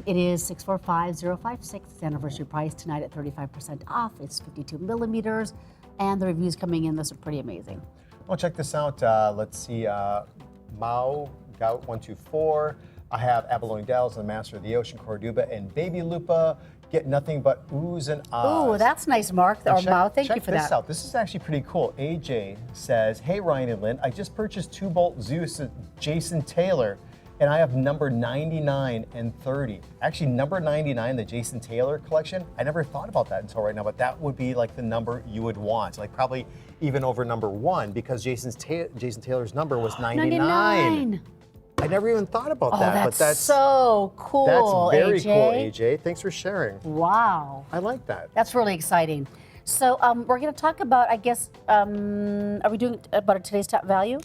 [SPEAKER 2] It is 645056. It's anniversary price tonight at 35% off. It's 52 millimeters, and the reviews coming in, those are pretty amazing.
[SPEAKER 3] Well, check this out. Let's see, Mao Gout 124. I have Abalone Dells, the Master of the Ocean, Corduba, and Baby Lupa. Get nothing but oohs and ahs.
[SPEAKER 2] Ooh, that's nice, Mark. Or Mao, thank you for that.
[SPEAKER 3] Check this out. This is actually pretty cool. AJ says, hey, Ryan and Lynn, I just purchased 2-bolt Zeus Jason Taylor, and I have number 99 and 30. Actually, number 99, the Jason Taylor collection, I never thought about that until right now, but that would be like the number you would want, like probably even over number 1, because Jason Taylor's number was 99. I never even thought about that.
[SPEAKER 2] But that's so cool,
[SPEAKER 3] That's very
[SPEAKER 2] AJ.
[SPEAKER 3] cool, AJ. Thanks for sharing.
[SPEAKER 2] Wow.
[SPEAKER 3] I like that.
[SPEAKER 2] That's really exciting. So we're going to talk about, I guess, are we doing about today's top value?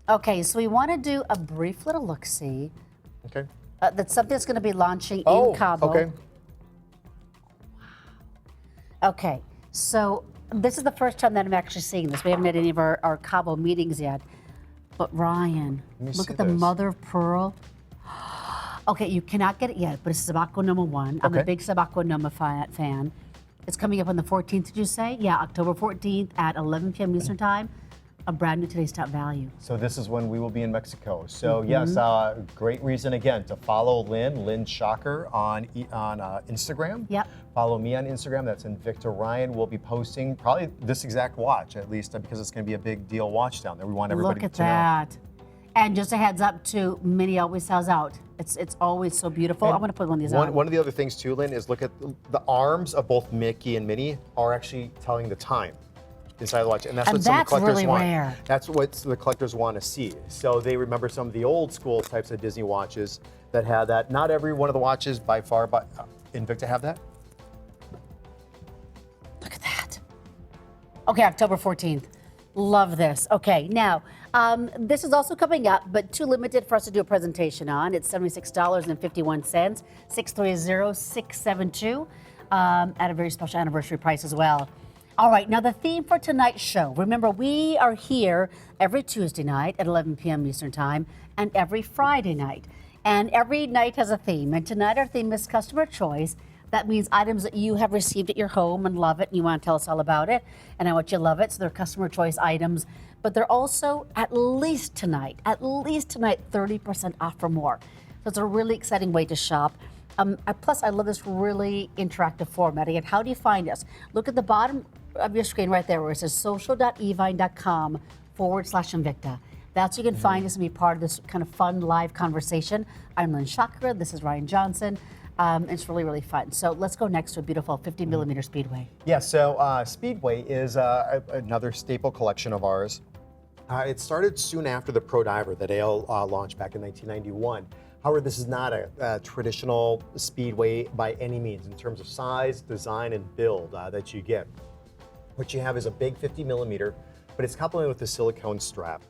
[SPEAKER 2] Okay, so we want to do a brief little look-see.
[SPEAKER 3] Okay.
[SPEAKER 2] That's something that's going to be launching in Cabo.
[SPEAKER 3] Okay.
[SPEAKER 2] Okay, so this is the first time that I'm actually seeing this. We haven't had any of our Cabo meetings yet. But Ryan, look at the mother of pearl. Okay, you cannot get it yet, but it's Sabako #1. I'm a big Sabako fan. It's coming up on the 14th, did you say? Yeah, October 14th at 11 p.m. Eastern Time. A brand new today's top value.
[SPEAKER 3] So this is when we will be in Mexico. So yes, great reason again to follow Lynn Shocker on Instagram.
[SPEAKER 2] Yep.
[SPEAKER 3] Follow me on Instagram. That's Invicta Ryan. We'll be posting probably this exact watch, at least because it's going to be a big deal watch down there. We want everybody
[SPEAKER 2] Look at
[SPEAKER 3] to know.
[SPEAKER 2] that. And just a heads up too, Minnie always sells out. It's always so beautiful.
[SPEAKER 3] And
[SPEAKER 2] I'm gonna put one of these on.
[SPEAKER 3] One of the other things too, Lynn, is look at the arms of both Mickey and Minnie are actually telling the time inside the watch, and that's what some of the collectors
[SPEAKER 2] really
[SPEAKER 3] want.
[SPEAKER 2] rare.
[SPEAKER 3] That's what the collectors want to see. So they remember some of the old school types of Disney watches that had that. Not every one of the watches by far, but Invicta have that.
[SPEAKER 2] Look at that. Okay, October 14th. Love this. Okay, now, this is also coming up, but too limited for us to do a presentation on. It's $76.51, 630-672, at a very special anniversary price as well. All right, now the theme for tonight's show. Remember, we are here every Tuesday night at 11 p.m. Eastern Time and every Friday night. And every night has a theme. And tonight our theme is customer choice. That means items that you have received at your home and love it, and you want to tell us all about it, and I want you to love it. So they're customer choice items, but they're also at least tonight, 30% off or more. So it's a really exciting way to shop. Plus, I love this really interactive format. Again, how do you find us? Look at the bottom of your screen right there where it says social.evine.com/Invicta. That's where you can find us and be part of this kind of fun live conversation. I'm Lynn Chakra. This is Ryan Johnson. It's really, really fun. So let's go next to a beautiful 50 millimeter Speedway.
[SPEAKER 3] Yeah, so Speedway is another staple collection of ours. It started soon after the Pro Diver that Ale launched back in 1991. However, this is not a traditional Speedway by any means in terms of size, design, and build that you get. What you have is a big 50 millimeter, but it's complemented with a silicone strap.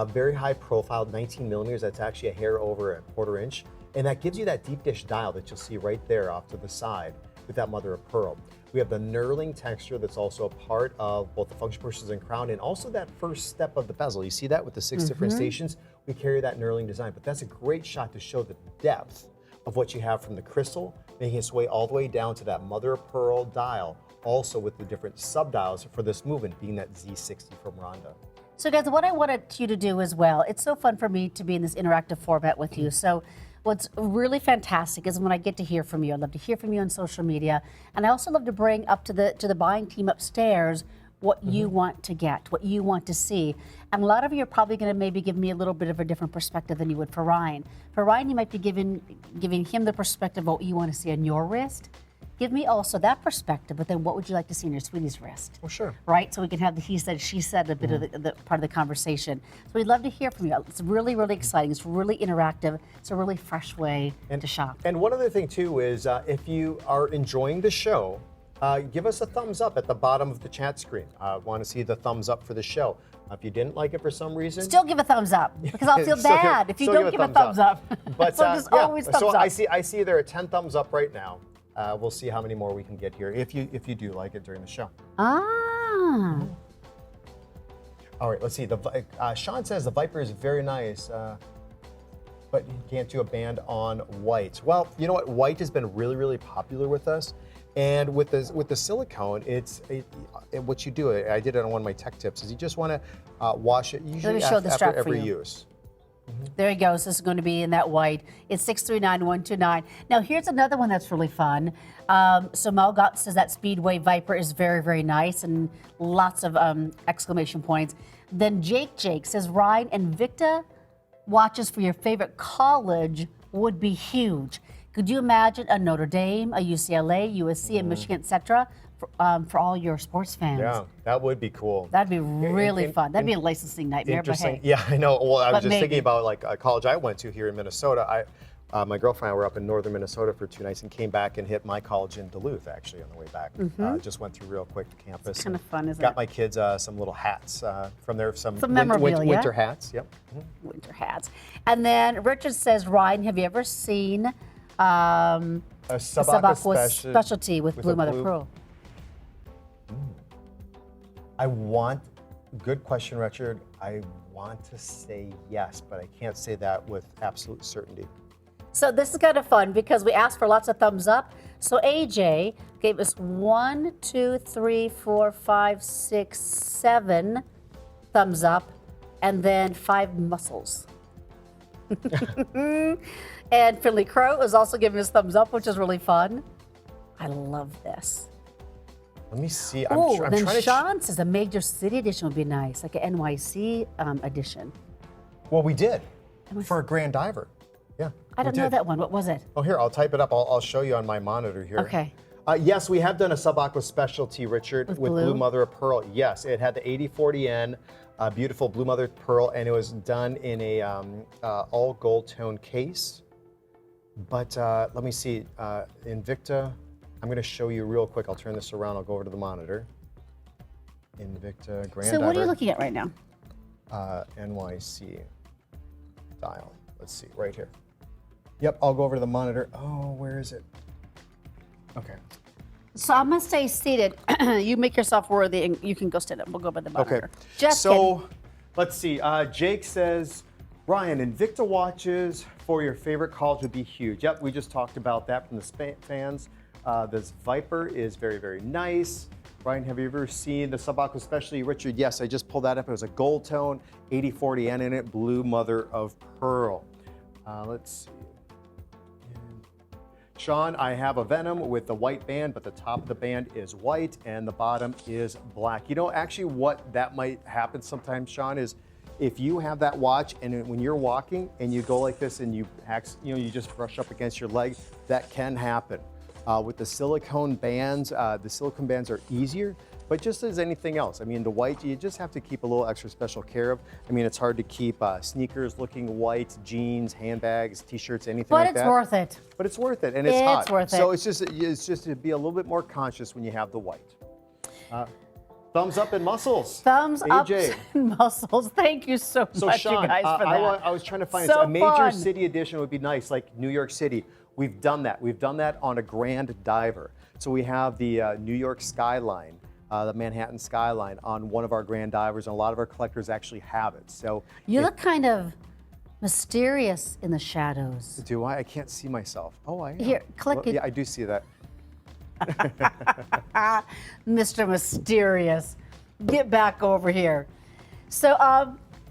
[SPEAKER 3] Very high profile, 19 millimeters, that's actually a hair over a quarter inch. And that gives you that deep dish dial that you'll see right there off to the side with that mother of pearl. We have the knurling texture that's also a part of both the function pushes and crown, and also that first step of the bezel. You see that with the 6 different stations? We carry that knurling design, but that's a great shot to show the depth of what you have from the crystal, making its way all the way down to that mother of pearl dial, also with the different sub-dials for this movement, being that Z60 from Rhonda.
[SPEAKER 2] So guys, what I wanted you to do as well, it's so fun for me to be in this interactive format with you. So what's really fantastic is when I get to hear from you. I love to hear from you on social media, and I also love to bring up to the buying team upstairs what you want to get, what you want to see. And a lot of you are probably going to maybe give me a little bit of a different perspective than you would for Ryan. For Ryan, you might be giving him the perspective of what you want to see on your wrist. Give me also that perspective, but then what would you like to see in your sweetie's wrist?
[SPEAKER 3] Oh, sure.
[SPEAKER 2] Right? So we can have the he said, she said, a bit of the part of the conversation. So we'd love to hear from you. It's really, really exciting. It's really interactive. It's a really fresh way to shop.
[SPEAKER 3] And one other thing too is if you are enjoying the show, give us a thumbs up at the bottom of the chat screen. Want to see the thumbs up for the show. If you didn't like it for some reason,
[SPEAKER 2] Still give a thumbs up, because I'll feel bad if you don't give a thumbs up.
[SPEAKER 3] But
[SPEAKER 2] So just always thumbs up.
[SPEAKER 3] I see there are 10 thumbs up right now. We'll see how many more we can get here if you do like it during the show.
[SPEAKER 2] Ah.
[SPEAKER 3] All right, let's see. Sean says the Viper is very nice, but you can't do a band on white. Well, you know what? White has been really, really popular with us. And with the silicone, what you do, I did it on one of my tech tips, is you just want to wash it usually after every use.
[SPEAKER 2] There he goes. This is going to be in that white. It's 639-129. Now, here's another one that's really fun. So Mel Gott says that Speedway Viper is very, very nice, and lots of exclamation points. Then Jake says, Ryan, Invicta watches for your favorite college would be huge. Could you imagine a Notre Dame, a UCLA, USC, a Michigan, etc., for all your sports fans?
[SPEAKER 3] Yeah, that would be cool.
[SPEAKER 2] That'd be really fun. That'd be a licensing nightmare, but hey.
[SPEAKER 3] Yeah, I know. Well, I was just
[SPEAKER 2] maybe.
[SPEAKER 3] thinking about like a college I went to here in Minnesota. My girlfriend and I were up in northern Minnesota for 2 nights and came back and hit my college in Duluth, actually, on the way back. Just went through real quick the campus.
[SPEAKER 2] It's kind of fun, isn't
[SPEAKER 3] got
[SPEAKER 2] it?
[SPEAKER 3] my kids some little hats from there, some
[SPEAKER 2] memorabilia.
[SPEAKER 3] winter hats. Yep.
[SPEAKER 2] Winter hats. And then Richard says, Ryan, have you ever seen a Sabakwa specialty with Blue Mother Pearl?
[SPEAKER 3] Good question, Richard. I want to say yes, but I can't say that with absolute certainty.
[SPEAKER 2] So this is kind of fun because we asked for lots of thumbs up. So AJ gave us 1, 2, 3, 4, 5, 6, 7 thumbs up, and then 5 muscles. And Finley Crow is also giving us thumbs up, which is really fun. I love this.
[SPEAKER 3] Let me see.
[SPEAKER 2] Then Sean says a major city edition would be nice, like an NYC edition.
[SPEAKER 3] Well, we did for a Grand Diver. Yeah.
[SPEAKER 2] I don't know that one. What was it?
[SPEAKER 3] Oh, here, I'll type it up. I'll show you on my monitor here.
[SPEAKER 2] Okay.
[SPEAKER 3] Yes, we have done a sub-aqua specialty, Richard, with blue mother of pearl. Yes, it had the 8040N, beautiful blue mother of pearl, and it was done in a all gold tone case. But let me see, Invicta, I'm going to show you real quick. I'll turn this around. I'll go over to the monitor. Invicta Grand Diver.
[SPEAKER 2] So what are you looking at right now?
[SPEAKER 3] NYC dial. Let's see, right here. Yep, I'll go over to the monitor. Oh, where is it? Okay.
[SPEAKER 2] So I'm gonna stay seated. You make yourself worthy, and you can go stand up. We'll go by the monitor.
[SPEAKER 3] Okay.
[SPEAKER 2] Just
[SPEAKER 3] so,
[SPEAKER 2] kidding.
[SPEAKER 3] let's see. Jake says, Ryan, Invicta watches for your favorite college would be huge. Yep, we just talked about that from the fans. This Viper is very, very nice. Ryan, have you ever seen the sub-aqua specialty? Richard, yes, I just pulled that up. It was a gold tone, 8040N in it, blue mother of pearl. Let's see. Sean, I have a Venom with the white band, but the top of the band is white and the bottom is black. You know, actually what that might happen sometimes, Sean, is if you have that watch and when you're walking and you go like this and you just brush up against your leg, that can happen. With the silicone bands are easier, but just as anything else, I mean, the white, you just have to keep a little extra special care of. I mean, it's hard to keep sneakers looking white, jeans, handbags, t-shirts, anything like that.
[SPEAKER 2] But it's worth it.
[SPEAKER 3] But it's worth it, and it's hot.
[SPEAKER 2] It's worth it.
[SPEAKER 3] So it's just to be a little bit more conscious when you have the white. Thumbs up and muscles.
[SPEAKER 2] Thumbs
[SPEAKER 3] AJ.
[SPEAKER 2] up and muscles. Thank you so much,
[SPEAKER 3] Sean,
[SPEAKER 2] you guys, for that.
[SPEAKER 3] I was trying to find
[SPEAKER 2] So
[SPEAKER 3] a major
[SPEAKER 2] fun.
[SPEAKER 3] city edition would be nice, like New York City. We've done that. We've done that on a Grand Diver. So we have the New York Skyline, the Manhattan Skyline on one of our Grand Divers, and a lot of our collectors actually have it. So
[SPEAKER 2] You look kind of mysterious in the shadows.
[SPEAKER 3] do I? I can't see myself. Oh, I am.
[SPEAKER 2] Here, click it.
[SPEAKER 3] Yeah, I do see that.
[SPEAKER 2] Mr. Mysterious. Get back over here. So,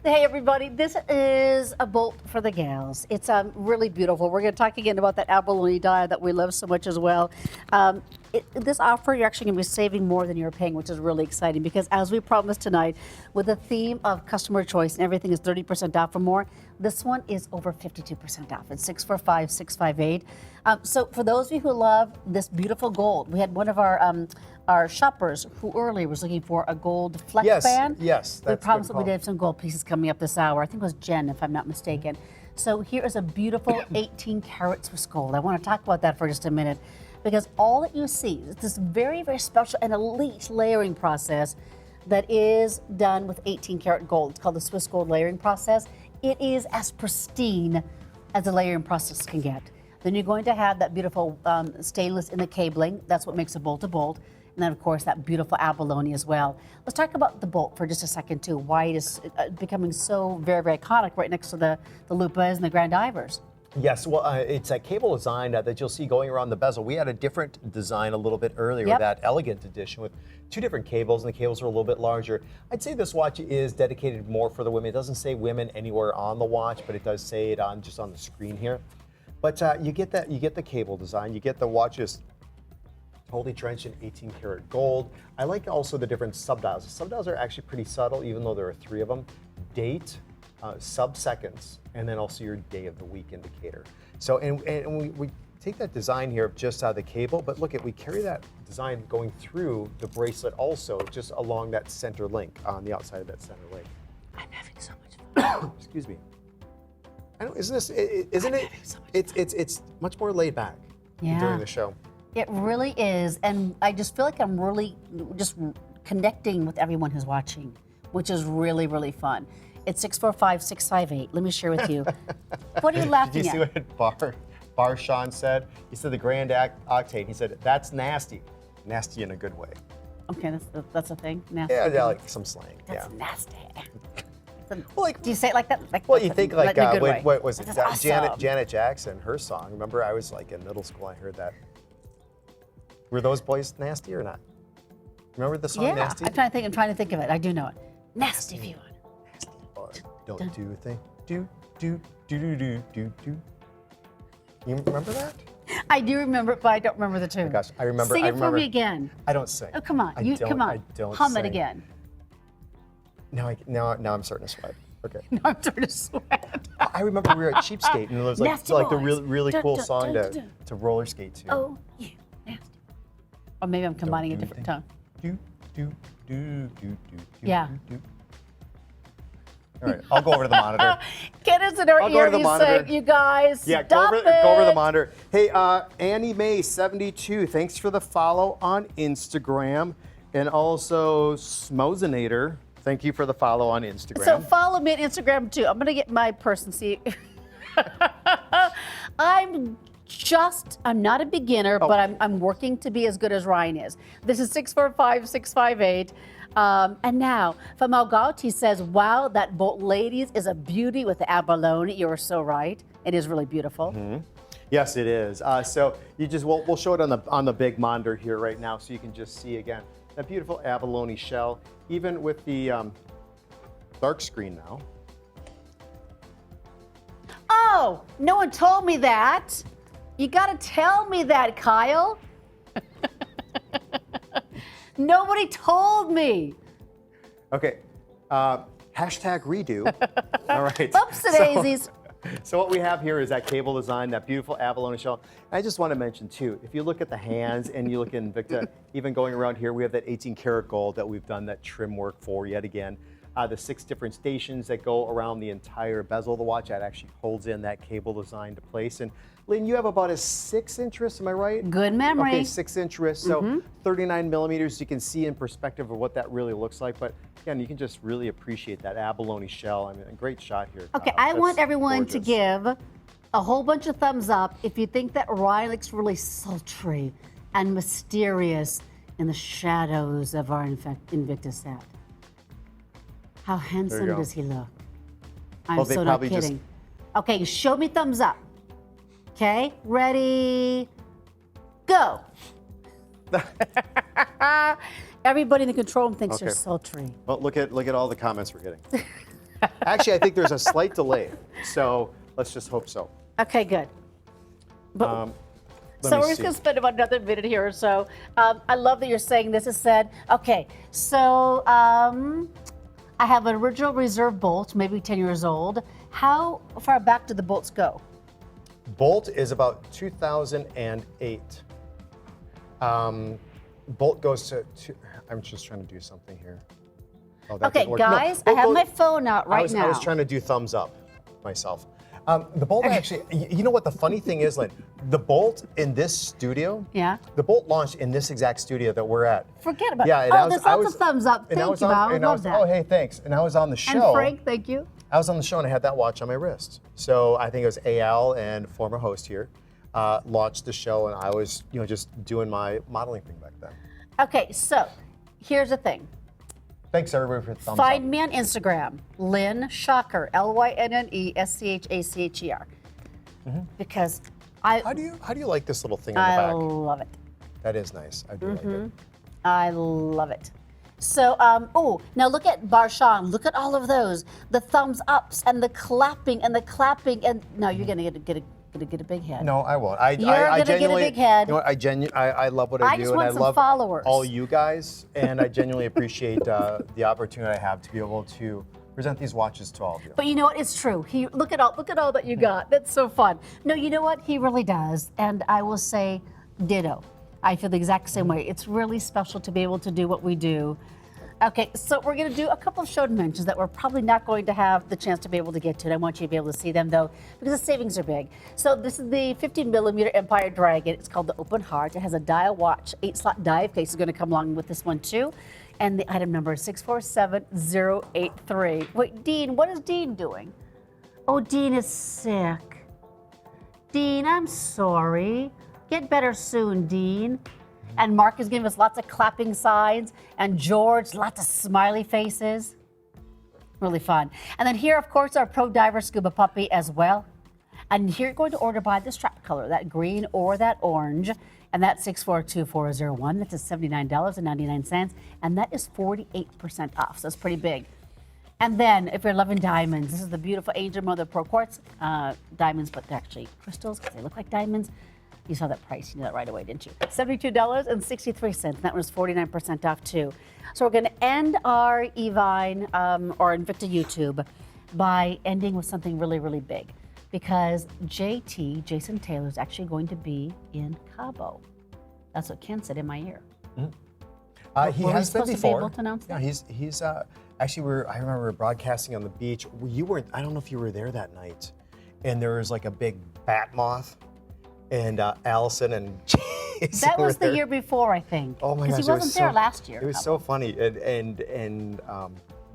[SPEAKER 2] hey everybody, this is a bolt for the gals. It's really beautiful. We're going to talk again about that abalone dye that we love so much as well. This offer, you're actually going to be saving more than you're paying, which is really exciting because as we promised tonight, with the theme of customer choice and everything is 30% off or more, this one is over 52% off. It's 645-658. So for those of you who love this beautiful gold, we had one of our shoppers who earlier was looking for a gold flex band.
[SPEAKER 3] Yes,
[SPEAKER 2] We promised that we did have some gold pieces coming up this hour. I think it was Jen, if I'm not mistaken. So here is a beautiful 18 karat Swiss gold. I want to talk about that for just a minute because all that you see is this very, very special and elite layering process that is done with 18 karat gold. It's called the Swiss gold layering process. It is as pristine as the layering process can get. Then you're going to have that beautiful stainless in the cabling. That's what makes a bolt. And then, of course, that beautiful abalone as well. Let's talk about the bolt for just a second, too. Why it is becoming so very, very iconic right next to the Lupas and the Grand Divers.
[SPEAKER 3] Yes, well, it's a cable design that you'll see going around the bezel. We had a different design a little bit earlier, that elegant edition with two different cables, and the cables are a little bit larger. I'd say this watch is dedicated more for the women. It doesn't say women anywhere on the watch, but it does say it just on the screen here. But you get the cable design, you get the watches totally drenched in 18 karat gold. I like also the different subdials. The subdials are actually pretty subtle, even though there are 3 of them. Date, sub-seconds, and then also your day of the week indicator. So, and we take that design here of just the cable, but look we carry that design going through the bracelet also, just along that center link, on the outside of that center link.
[SPEAKER 2] I'm having so much fun.
[SPEAKER 3] Excuse me. I know, isn't it? It's much more laid back during the show.
[SPEAKER 2] It really is, and I just feel like I'm really just connecting with everyone who's watching, which is really, really fun. It's 645-658. Let me share with you. What are you laughing at?
[SPEAKER 3] Did you see what Bar Sean said? He said the Grand Octane. He said, that's nasty. Nasty in a good way.
[SPEAKER 2] Okay, that's a thing? Nasty.
[SPEAKER 3] Yeah, like some slang.
[SPEAKER 2] That's nasty.
[SPEAKER 3] Well,
[SPEAKER 2] do you say it like that?
[SPEAKER 3] Well, you think like, what was it?
[SPEAKER 2] Awesome.
[SPEAKER 3] Janet Jackson, her song. Remember, I was like in middle school, I heard that. Were those boys nasty or not? Remember the song Nasty?
[SPEAKER 2] I'm trying to think of it. I do know it. Nasty feeling.
[SPEAKER 3] Nasty. Or don't do a thing. Do. You remember that?
[SPEAKER 2] I do remember it, but I don't remember the tune.
[SPEAKER 3] Oh my gosh, I remember.
[SPEAKER 2] Sing it for me again.
[SPEAKER 3] I don't sing.
[SPEAKER 2] Oh, come on.
[SPEAKER 3] I don't
[SPEAKER 2] Hum
[SPEAKER 3] sing.
[SPEAKER 2] it again.
[SPEAKER 3] Now I'm starting to sweat. Okay.
[SPEAKER 2] No, I'm starting to sweat.
[SPEAKER 3] I remember we were at Cheapskate, and it was like,
[SPEAKER 2] Nasty
[SPEAKER 3] like the
[SPEAKER 2] boys.
[SPEAKER 3] really
[SPEAKER 2] Dun,
[SPEAKER 3] cool
[SPEAKER 2] dun,
[SPEAKER 3] song
[SPEAKER 2] dun, dun.
[SPEAKER 3] to roller skate to.
[SPEAKER 2] Oh, yeah, nasty. Or maybe I'm combining a different tone.
[SPEAKER 3] Do, do, do, do, do,
[SPEAKER 2] Yeah.
[SPEAKER 3] do, do. All right, I'll go over to the monitor.
[SPEAKER 2] Get us in our
[SPEAKER 3] I'll go to
[SPEAKER 2] ear,
[SPEAKER 3] the
[SPEAKER 2] you
[SPEAKER 3] monitor.
[SPEAKER 2] say, you guys.
[SPEAKER 3] Yeah,
[SPEAKER 2] Stop
[SPEAKER 3] go over the
[SPEAKER 2] it.
[SPEAKER 3] monitor. Hey, Annie May 72, thanks for the follow on Instagram, and also Smozinator, thank you for the follow on Instagram.
[SPEAKER 2] So follow me on Instagram too. I'm gonna get my person. See, I'm not a beginner, but I'm working to be as good as Ryan is. This is 645-658. And now, Famal Gauti says, wow, that boat, ladies, is a beauty with the abalone. You're so right. It is really beautiful.
[SPEAKER 3] Mm-hmm. Yes, it is. So you just we'll show it on the big monitor here right now, so you can just see again that beautiful abalone shell, even with the dark screen now.
[SPEAKER 2] Oh, no one told me that. You gotta tell me that, Kyle. Nobody told me.
[SPEAKER 3] Okay, hashtag redo. All right.
[SPEAKER 2] Oops, daisies.
[SPEAKER 3] So what we have here is that cable design, that beautiful abalone shell. I just want to mention too, if you look at the hands and you look at Invicta, even going around here, we have that 18 karat gold that we've done that trim work for yet again. The 6 different stations that go around the entire bezel of the watch, that actually holds in that cable design to place. And Lynn, you have about a 6-inch wrist, am I right?
[SPEAKER 2] Good memory.
[SPEAKER 3] Okay, 6-inch wrist, so 39 millimeters. You can see in perspective of what that really looks like. But again, you can just really appreciate that abalone shell. I mean, a great shot here.
[SPEAKER 2] Okay,
[SPEAKER 3] Kyle.
[SPEAKER 2] I want
[SPEAKER 3] That's
[SPEAKER 2] everyone to
[SPEAKER 3] gorgeous.
[SPEAKER 2] give a whole bunch of thumbs up if you think that Ryan looks really sultry and mysterious in the shadows of our Invicta set. How handsome
[SPEAKER 3] go.
[SPEAKER 2] does he look? I'm
[SPEAKER 3] Well, they
[SPEAKER 2] so not
[SPEAKER 3] probably just-
[SPEAKER 2] kidding. Okay, show me thumbs up. Okay, ready, go. Everybody in the control room thinks you're
[SPEAKER 3] Okay.
[SPEAKER 2] sultry.
[SPEAKER 3] Well, look at all the comments we're getting. Actually, I think there's a slight delay, so let's just hope so.
[SPEAKER 2] Okay, good. But
[SPEAKER 3] Let
[SPEAKER 2] so
[SPEAKER 3] me
[SPEAKER 2] we're just
[SPEAKER 3] see.
[SPEAKER 2] going to spend about another minute here or so. I love that you're saying this is said. Okay, so I have an original reserve bolt, maybe 10 years old. How far back do the bolts go?
[SPEAKER 3] Bolt is about 2008. Bolt goes to I'm just trying to do something here. Oh, that
[SPEAKER 2] Okay,
[SPEAKER 3] didn't work. No,
[SPEAKER 2] guys, I have
[SPEAKER 3] Bolt-
[SPEAKER 2] my phone out right now.
[SPEAKER 3] I was trying to do thumbs up myself. The Bolt actually, you know what the funny thing is, Lynn? The Bolt in this studio,
[SPEAKER 2] Yeah.
[SPEAKER 3] the Bolt launched in this exact studio that we're at.
[SPEAKER 2] Forget about
[SPEAKER 3] Yeah,
[SPEAKER 2] it.
[SPEAKER 3] and
[SPEAKER 2] Oh, there's lots of thumbs up.
[SPEAKER 3] and I
[SPEAKER 2] Thank
[SPEAKER 3] was
[SPEAKER 2] you,
[SPEAKER 3] on-
[SPEAKER 2] Val. I
[SPEAKER 3] and I
[SPEAKER 2] love
[SPEAKER 3] was-
[SPEAKER 2] that.
[SPEAKER 3] Oh, hey, thanks. And I was on the show.
[SPEAKER 2] And Frank, thank you.
[SPEAKER 3] I was on the show and I had that watch on my wrist. So I think it was AL and former host here launched the show, and I was, just doing my modeling thing back then.
[SPEAKER 2] Okay, so here's the thing.
[SPEAKER 3] Thanks everybody for the thumbs
[SPEAKER 2] Find
[SPEAKER 3] up.
[SPEAKER 2] me on Instagram, Lynn Schacher, LYNNESCHACHER. Because
[SPEAKER 3] How do you like this little thing on the
[SPEAKER 2] I
[SPEAKER 3] back?
[SPEAKER 2] love it.
[SPEAKER 3] That is nice. I do like it.
[SPEAKER 2] I love it. So, now look at Barshan. Look at all of those. The thumbs ups and the clapping and the clapping. And no, you're gonna get a big head.
[SPEAKER 3] No, I won't.
[SPEAKER 2] You're gonna get a
[SPEAKER 3] genuinely,
[SPEAKER 2] big head.
[SPEAKER 3] You know what, I love what I
[SPEAKER 2] I
[SPEAKER 3] do,
[SPEAKER 2] just
[SPEAKER 3] and
[SPEAKER 2] want
[SPEAKER 3] I
[SPEAKER 2] some
[SPEAKER 3] love
[SPEAKER 2] followers.
[SPEAKER 3] all you guys, and I genuinely appreciate the opportunity I have to be able to present these watches to all of you.
[SPEAKER 2] But you know what? It's true. Look at all that you got. That's so fun. No, you know what? He really does, and I will say, ditto. I feel the exact same way. It's really special to be able to do what we do. Okay, so we're going to do a couple of show dimensions that we're probably not going to have the chance to be able to get to. And I want you to be able to see them, though, because the savings are big. So this is the 15mm Empire Dragon. It's called the Open Heart. It has a dial watch, 8-slot dive case is going to come along with this one, too. And the item number is 647083. Wait, Dean, what is Dean doing? Oh, Dean is sick. Dean, I'm sorry. Get better soon, Dean. And Mark is giving us lots of clapping signs, and George, lots of smiley faces. Really fun. And then here, of course, our Pro Diver Scuba Puppy as well. And here you're going to order by the strap color, that green or that orange. And that's 642401. That's $79.99. And that is 48% off. So it's pretty big. And then, if you're loving diamonds, this is the beautiful Angel Mother Pro Quartz diamonds, but they're actually crystals because they look like diamonds. You saw that price. You knew that right away, didn't you? $72.63. That was 49% off, too. So we're going to end our Evine or Invicta YouTube by ending with something really, really big, because Jason Taylor is actually going to be in Cabo. That's what Ken said in my ear.
[SPEAKER 3] He
[SPEAKER 2] Were we
[SPEAKER 3] has been
[SPEAKER 2] supposed to be
[SPEAKER 3] before.
[SPEAKER 2] able to announce that?
[SPEAKER 3] Yeah, he's actually I remember broadcasting on the beach. You weren't. I don't know if you were there that night, and there was like a big bat moth, and Allison and Jason
[SPEAKER 2] That was
[SPEAKER 3] were
[SPEAKER 2] the
[SPEAKER 3] there.
[SPEAKER 2] year before, I think.
[SPEAKER 3] Oh my gosh,
[SPEAKER 2] Because he wasn't there last year.
[SPEAKER 3] It was so funny, and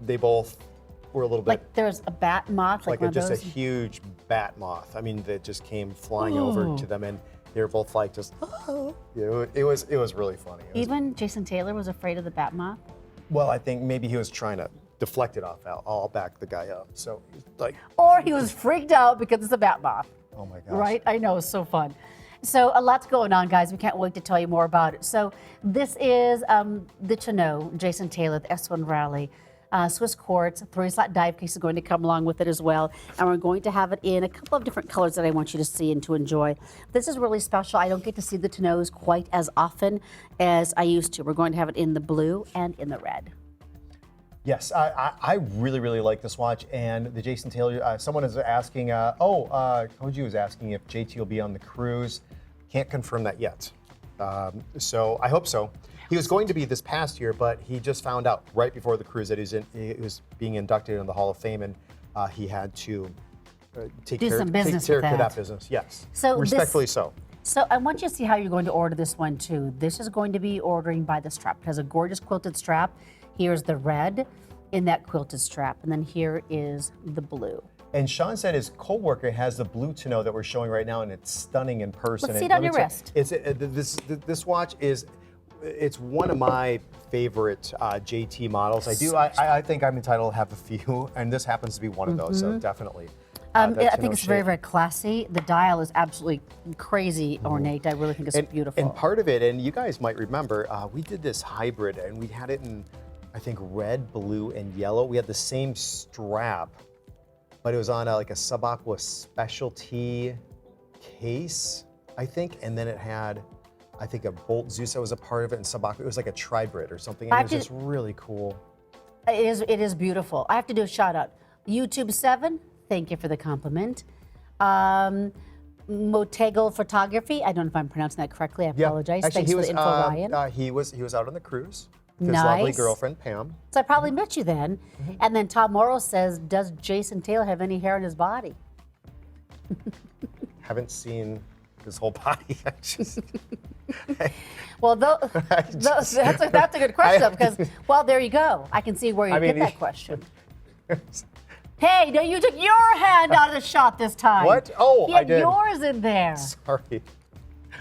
[SPEAKER 3] they both were a little bit
[SPEAKER 2] Like there's a bat moth, like one of
[SPEAKER 3] just
[SPEAKER 2] those.
[SPEAKER 3] a huge bat moth. I mean, that just came flying over to them, and they were both like just. It was really funny. It was-
[SPEAKER 2] Even Jason Taylor was afraid of the bat moth.
[SPEAKER 3] well, I think maybe he was trying to deflect it off Al. I'll back the guy up. So he's like,
[SPEAKER 2] Or he was freaked out because it's a bat moth.
[SPEAKER 3] oh my gosh.
[SPEAKER 2] Right? I know, it's so fun. So a lot's going on, guys. We can't wait to tell you more about it. So this is the Chano, Jason Taylor, the S1 Rally. Swiss quartz, 3-slot dive case is going to come along with it as well. And we're going to have it in a couple of different colors that I want you to see and to enjoy. This is really special. I don't get to see the Chanos quite as often as I used to. We're going to have it in the blue and in the red.
[SPEAKER 3] Yes, I really, really like this watch. And the Jason Taylor, someone is asking, Koji was asking if JT will be on the cruise. Can't confirm that yet. So I hope so. He was going to be this past year, but he just found out right before the cruise that he was being inducted in the Hall of Fame, and he had to take care of that business. Yes,
[SPEAKER 2] So
[SPEAKER 3] respectfully so.
[SPEAKER 2] So I want you to see how you're going to order this one too. This is going to be ordering by the strap. It has a gorgeous quilted strap. Here's the red in that quilted strap, and then here is the blue.
[SPEAKER 3] And Sean said his co-worker has the blue Chano that we're showing right now, and it's stunning in person.
[SPEAKER 2] Let's see it on your wrist.
[SPEAKER 3] This watch is. It's one of my favorite JT models. I think I'm entitled to have a few, and this happens to be one of those. So definitely.
[SPEAKER 2] I think it's very, very classy. The dial is absolutely crazy ornate. I really think it's beautiful.
[SPEAKER 3] And part of it, and you guys might remember, we did this hybrid, and we had it in, I think, red, blue, and yellow. We had the same strap, but it was on like a sub-aqua specialty case, I think, and then it had, I think, a Bolt Zeus that was a part of it, and sub-aqua. It was like a tribrid or something, and it was just really cool.
[SPEAKER 2] It is beautiful. I have to do a shout out. YouTube 7, thank you for the compliment. Motego Photography, I don't know if I'm pronouncing that correctly. I apologize.
[SPEAKER 3] Actually,
[SPEAKER 2] Thanks for the info, Ryan.
[SPEAKER 3] He was out on the cruise. His lovely girlfriend, Pam.
[SPEAKER 2] So I probably met you then. And then Tom Morrow says, does Jason Taylor have any hair on his body?
[SPEAKER 3] Haven't seen his whole body.
[SPEAKER 2] Well, that's a good question, because, well, there you go. I can see where you get that question. Hey, no, you took your hand out of the shot this time.
[SPEAKER 3] What? Oh, I did.
[SPEAKER 2] He had yours in there.
[SPEAKER 3] Sorry.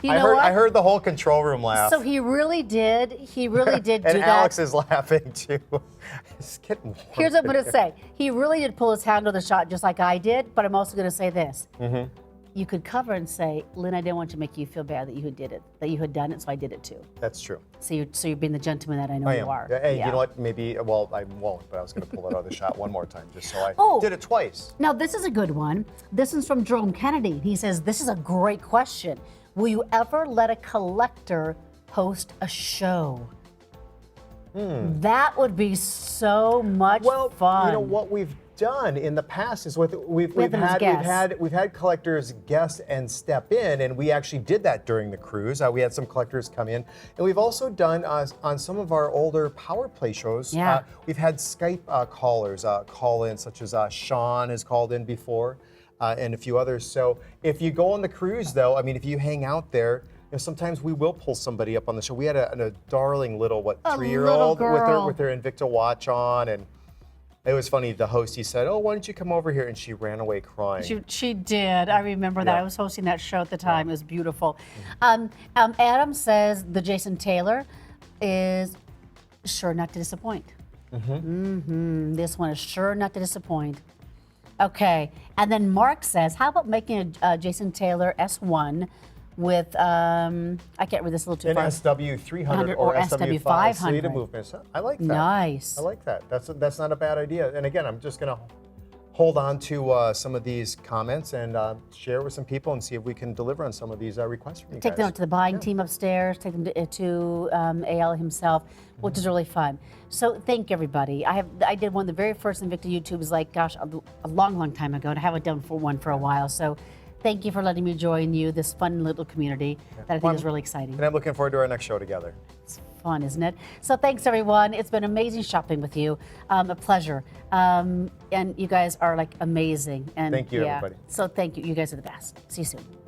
[SPEAKER 2] I
[SPEAKER 3] heard the whole control room laugh.
[SPEAKER 2] So he really did do that.
[SPEAKER 3] And Alex is laughing too. It's getting warm.
[SPEAKER 2] Here's what I'm going to say. He really did pull his hand out of the shot just like I did, but I'm also going to say this. You could cover and say, Lynn, I didn't want to make you feel bad that you did it, that you had done it, so I did it too.
[SPEAKER 3] That's true.
[SPEAKER 2] So you're being the gentleman that I know you are.
[SPEAKER 3] Hey,
[SPEAKER 2] Yeah.
[SPEAKER 3] you know what? Maybe, well, I won't, but I was going to pull that other shot one more time just so I did it twice.
[SPEAKER 2] Now, this is a good one. This is from Jerome Kennedy. He says, this is a great question. Will you ever let a collector host a show? That would be so much fun.
[SPEAKER 3] You know what we've done in the past is we've had collectors guest and step in, and we actually did that during the cruise. We had some collectors come in, and we've also done on some of our older power play shows. We've had Skype callers call in, such as Sean has called in before, and a few others. So if you go on the cruise, though, I mean, if you hang out there, sometimes we will pull somebody up on the show. We had a darling little 3-year-old with her Invicta watch on, and it was funny. The host, he said, "Oh, why don't you come over here?" And she ran away crying.
[SPEAKER 2] She did. I remember that. I was hosting that show at the time. It was beautiful. Adam says the Jason Taylor is sure not to disappoint. This one is sure not to disappoint. Okay. And then Mark says, how about making a Jason Taylor S1 with, I can't read this a little too
[SPEAKER 3] An
[SPEAKER 2] far.
[SPEAKER 3] SW300 or SW500. Sleeve movements. I like that.
[SPEAKER 2] Nice.
[SPEAKER 3] I like that. That's not a bad idea. And again, I'm just gonna hold on to some of these comments and share with some people and see if we can deliver on some of these requests from you
[SPEAKER 2] Take
[SPEAKER 3] guys.
[SPEAKER 2] them up to the buying team upstairs, take them to AL himself, which is really fun. So thank you, everybody. I did one of the very first Invicta YouTubes, like, gosh, a long time ago, and I haven't done one for a while. So thank you for letting me join you, this fun little community that I think is really exciting.
[SPEAKER 3] And I'm looking forward to our next show together.
[SPEAKER 2] It's fun, isn't it? So thanks, everyone. It's been amazing shopping with you. A pleasure. And you guys are like amazing. And
[SPEAKER 3] Thank you, everybody.
[SPEAKER 2] So thank you. You guys are the best. See you soon.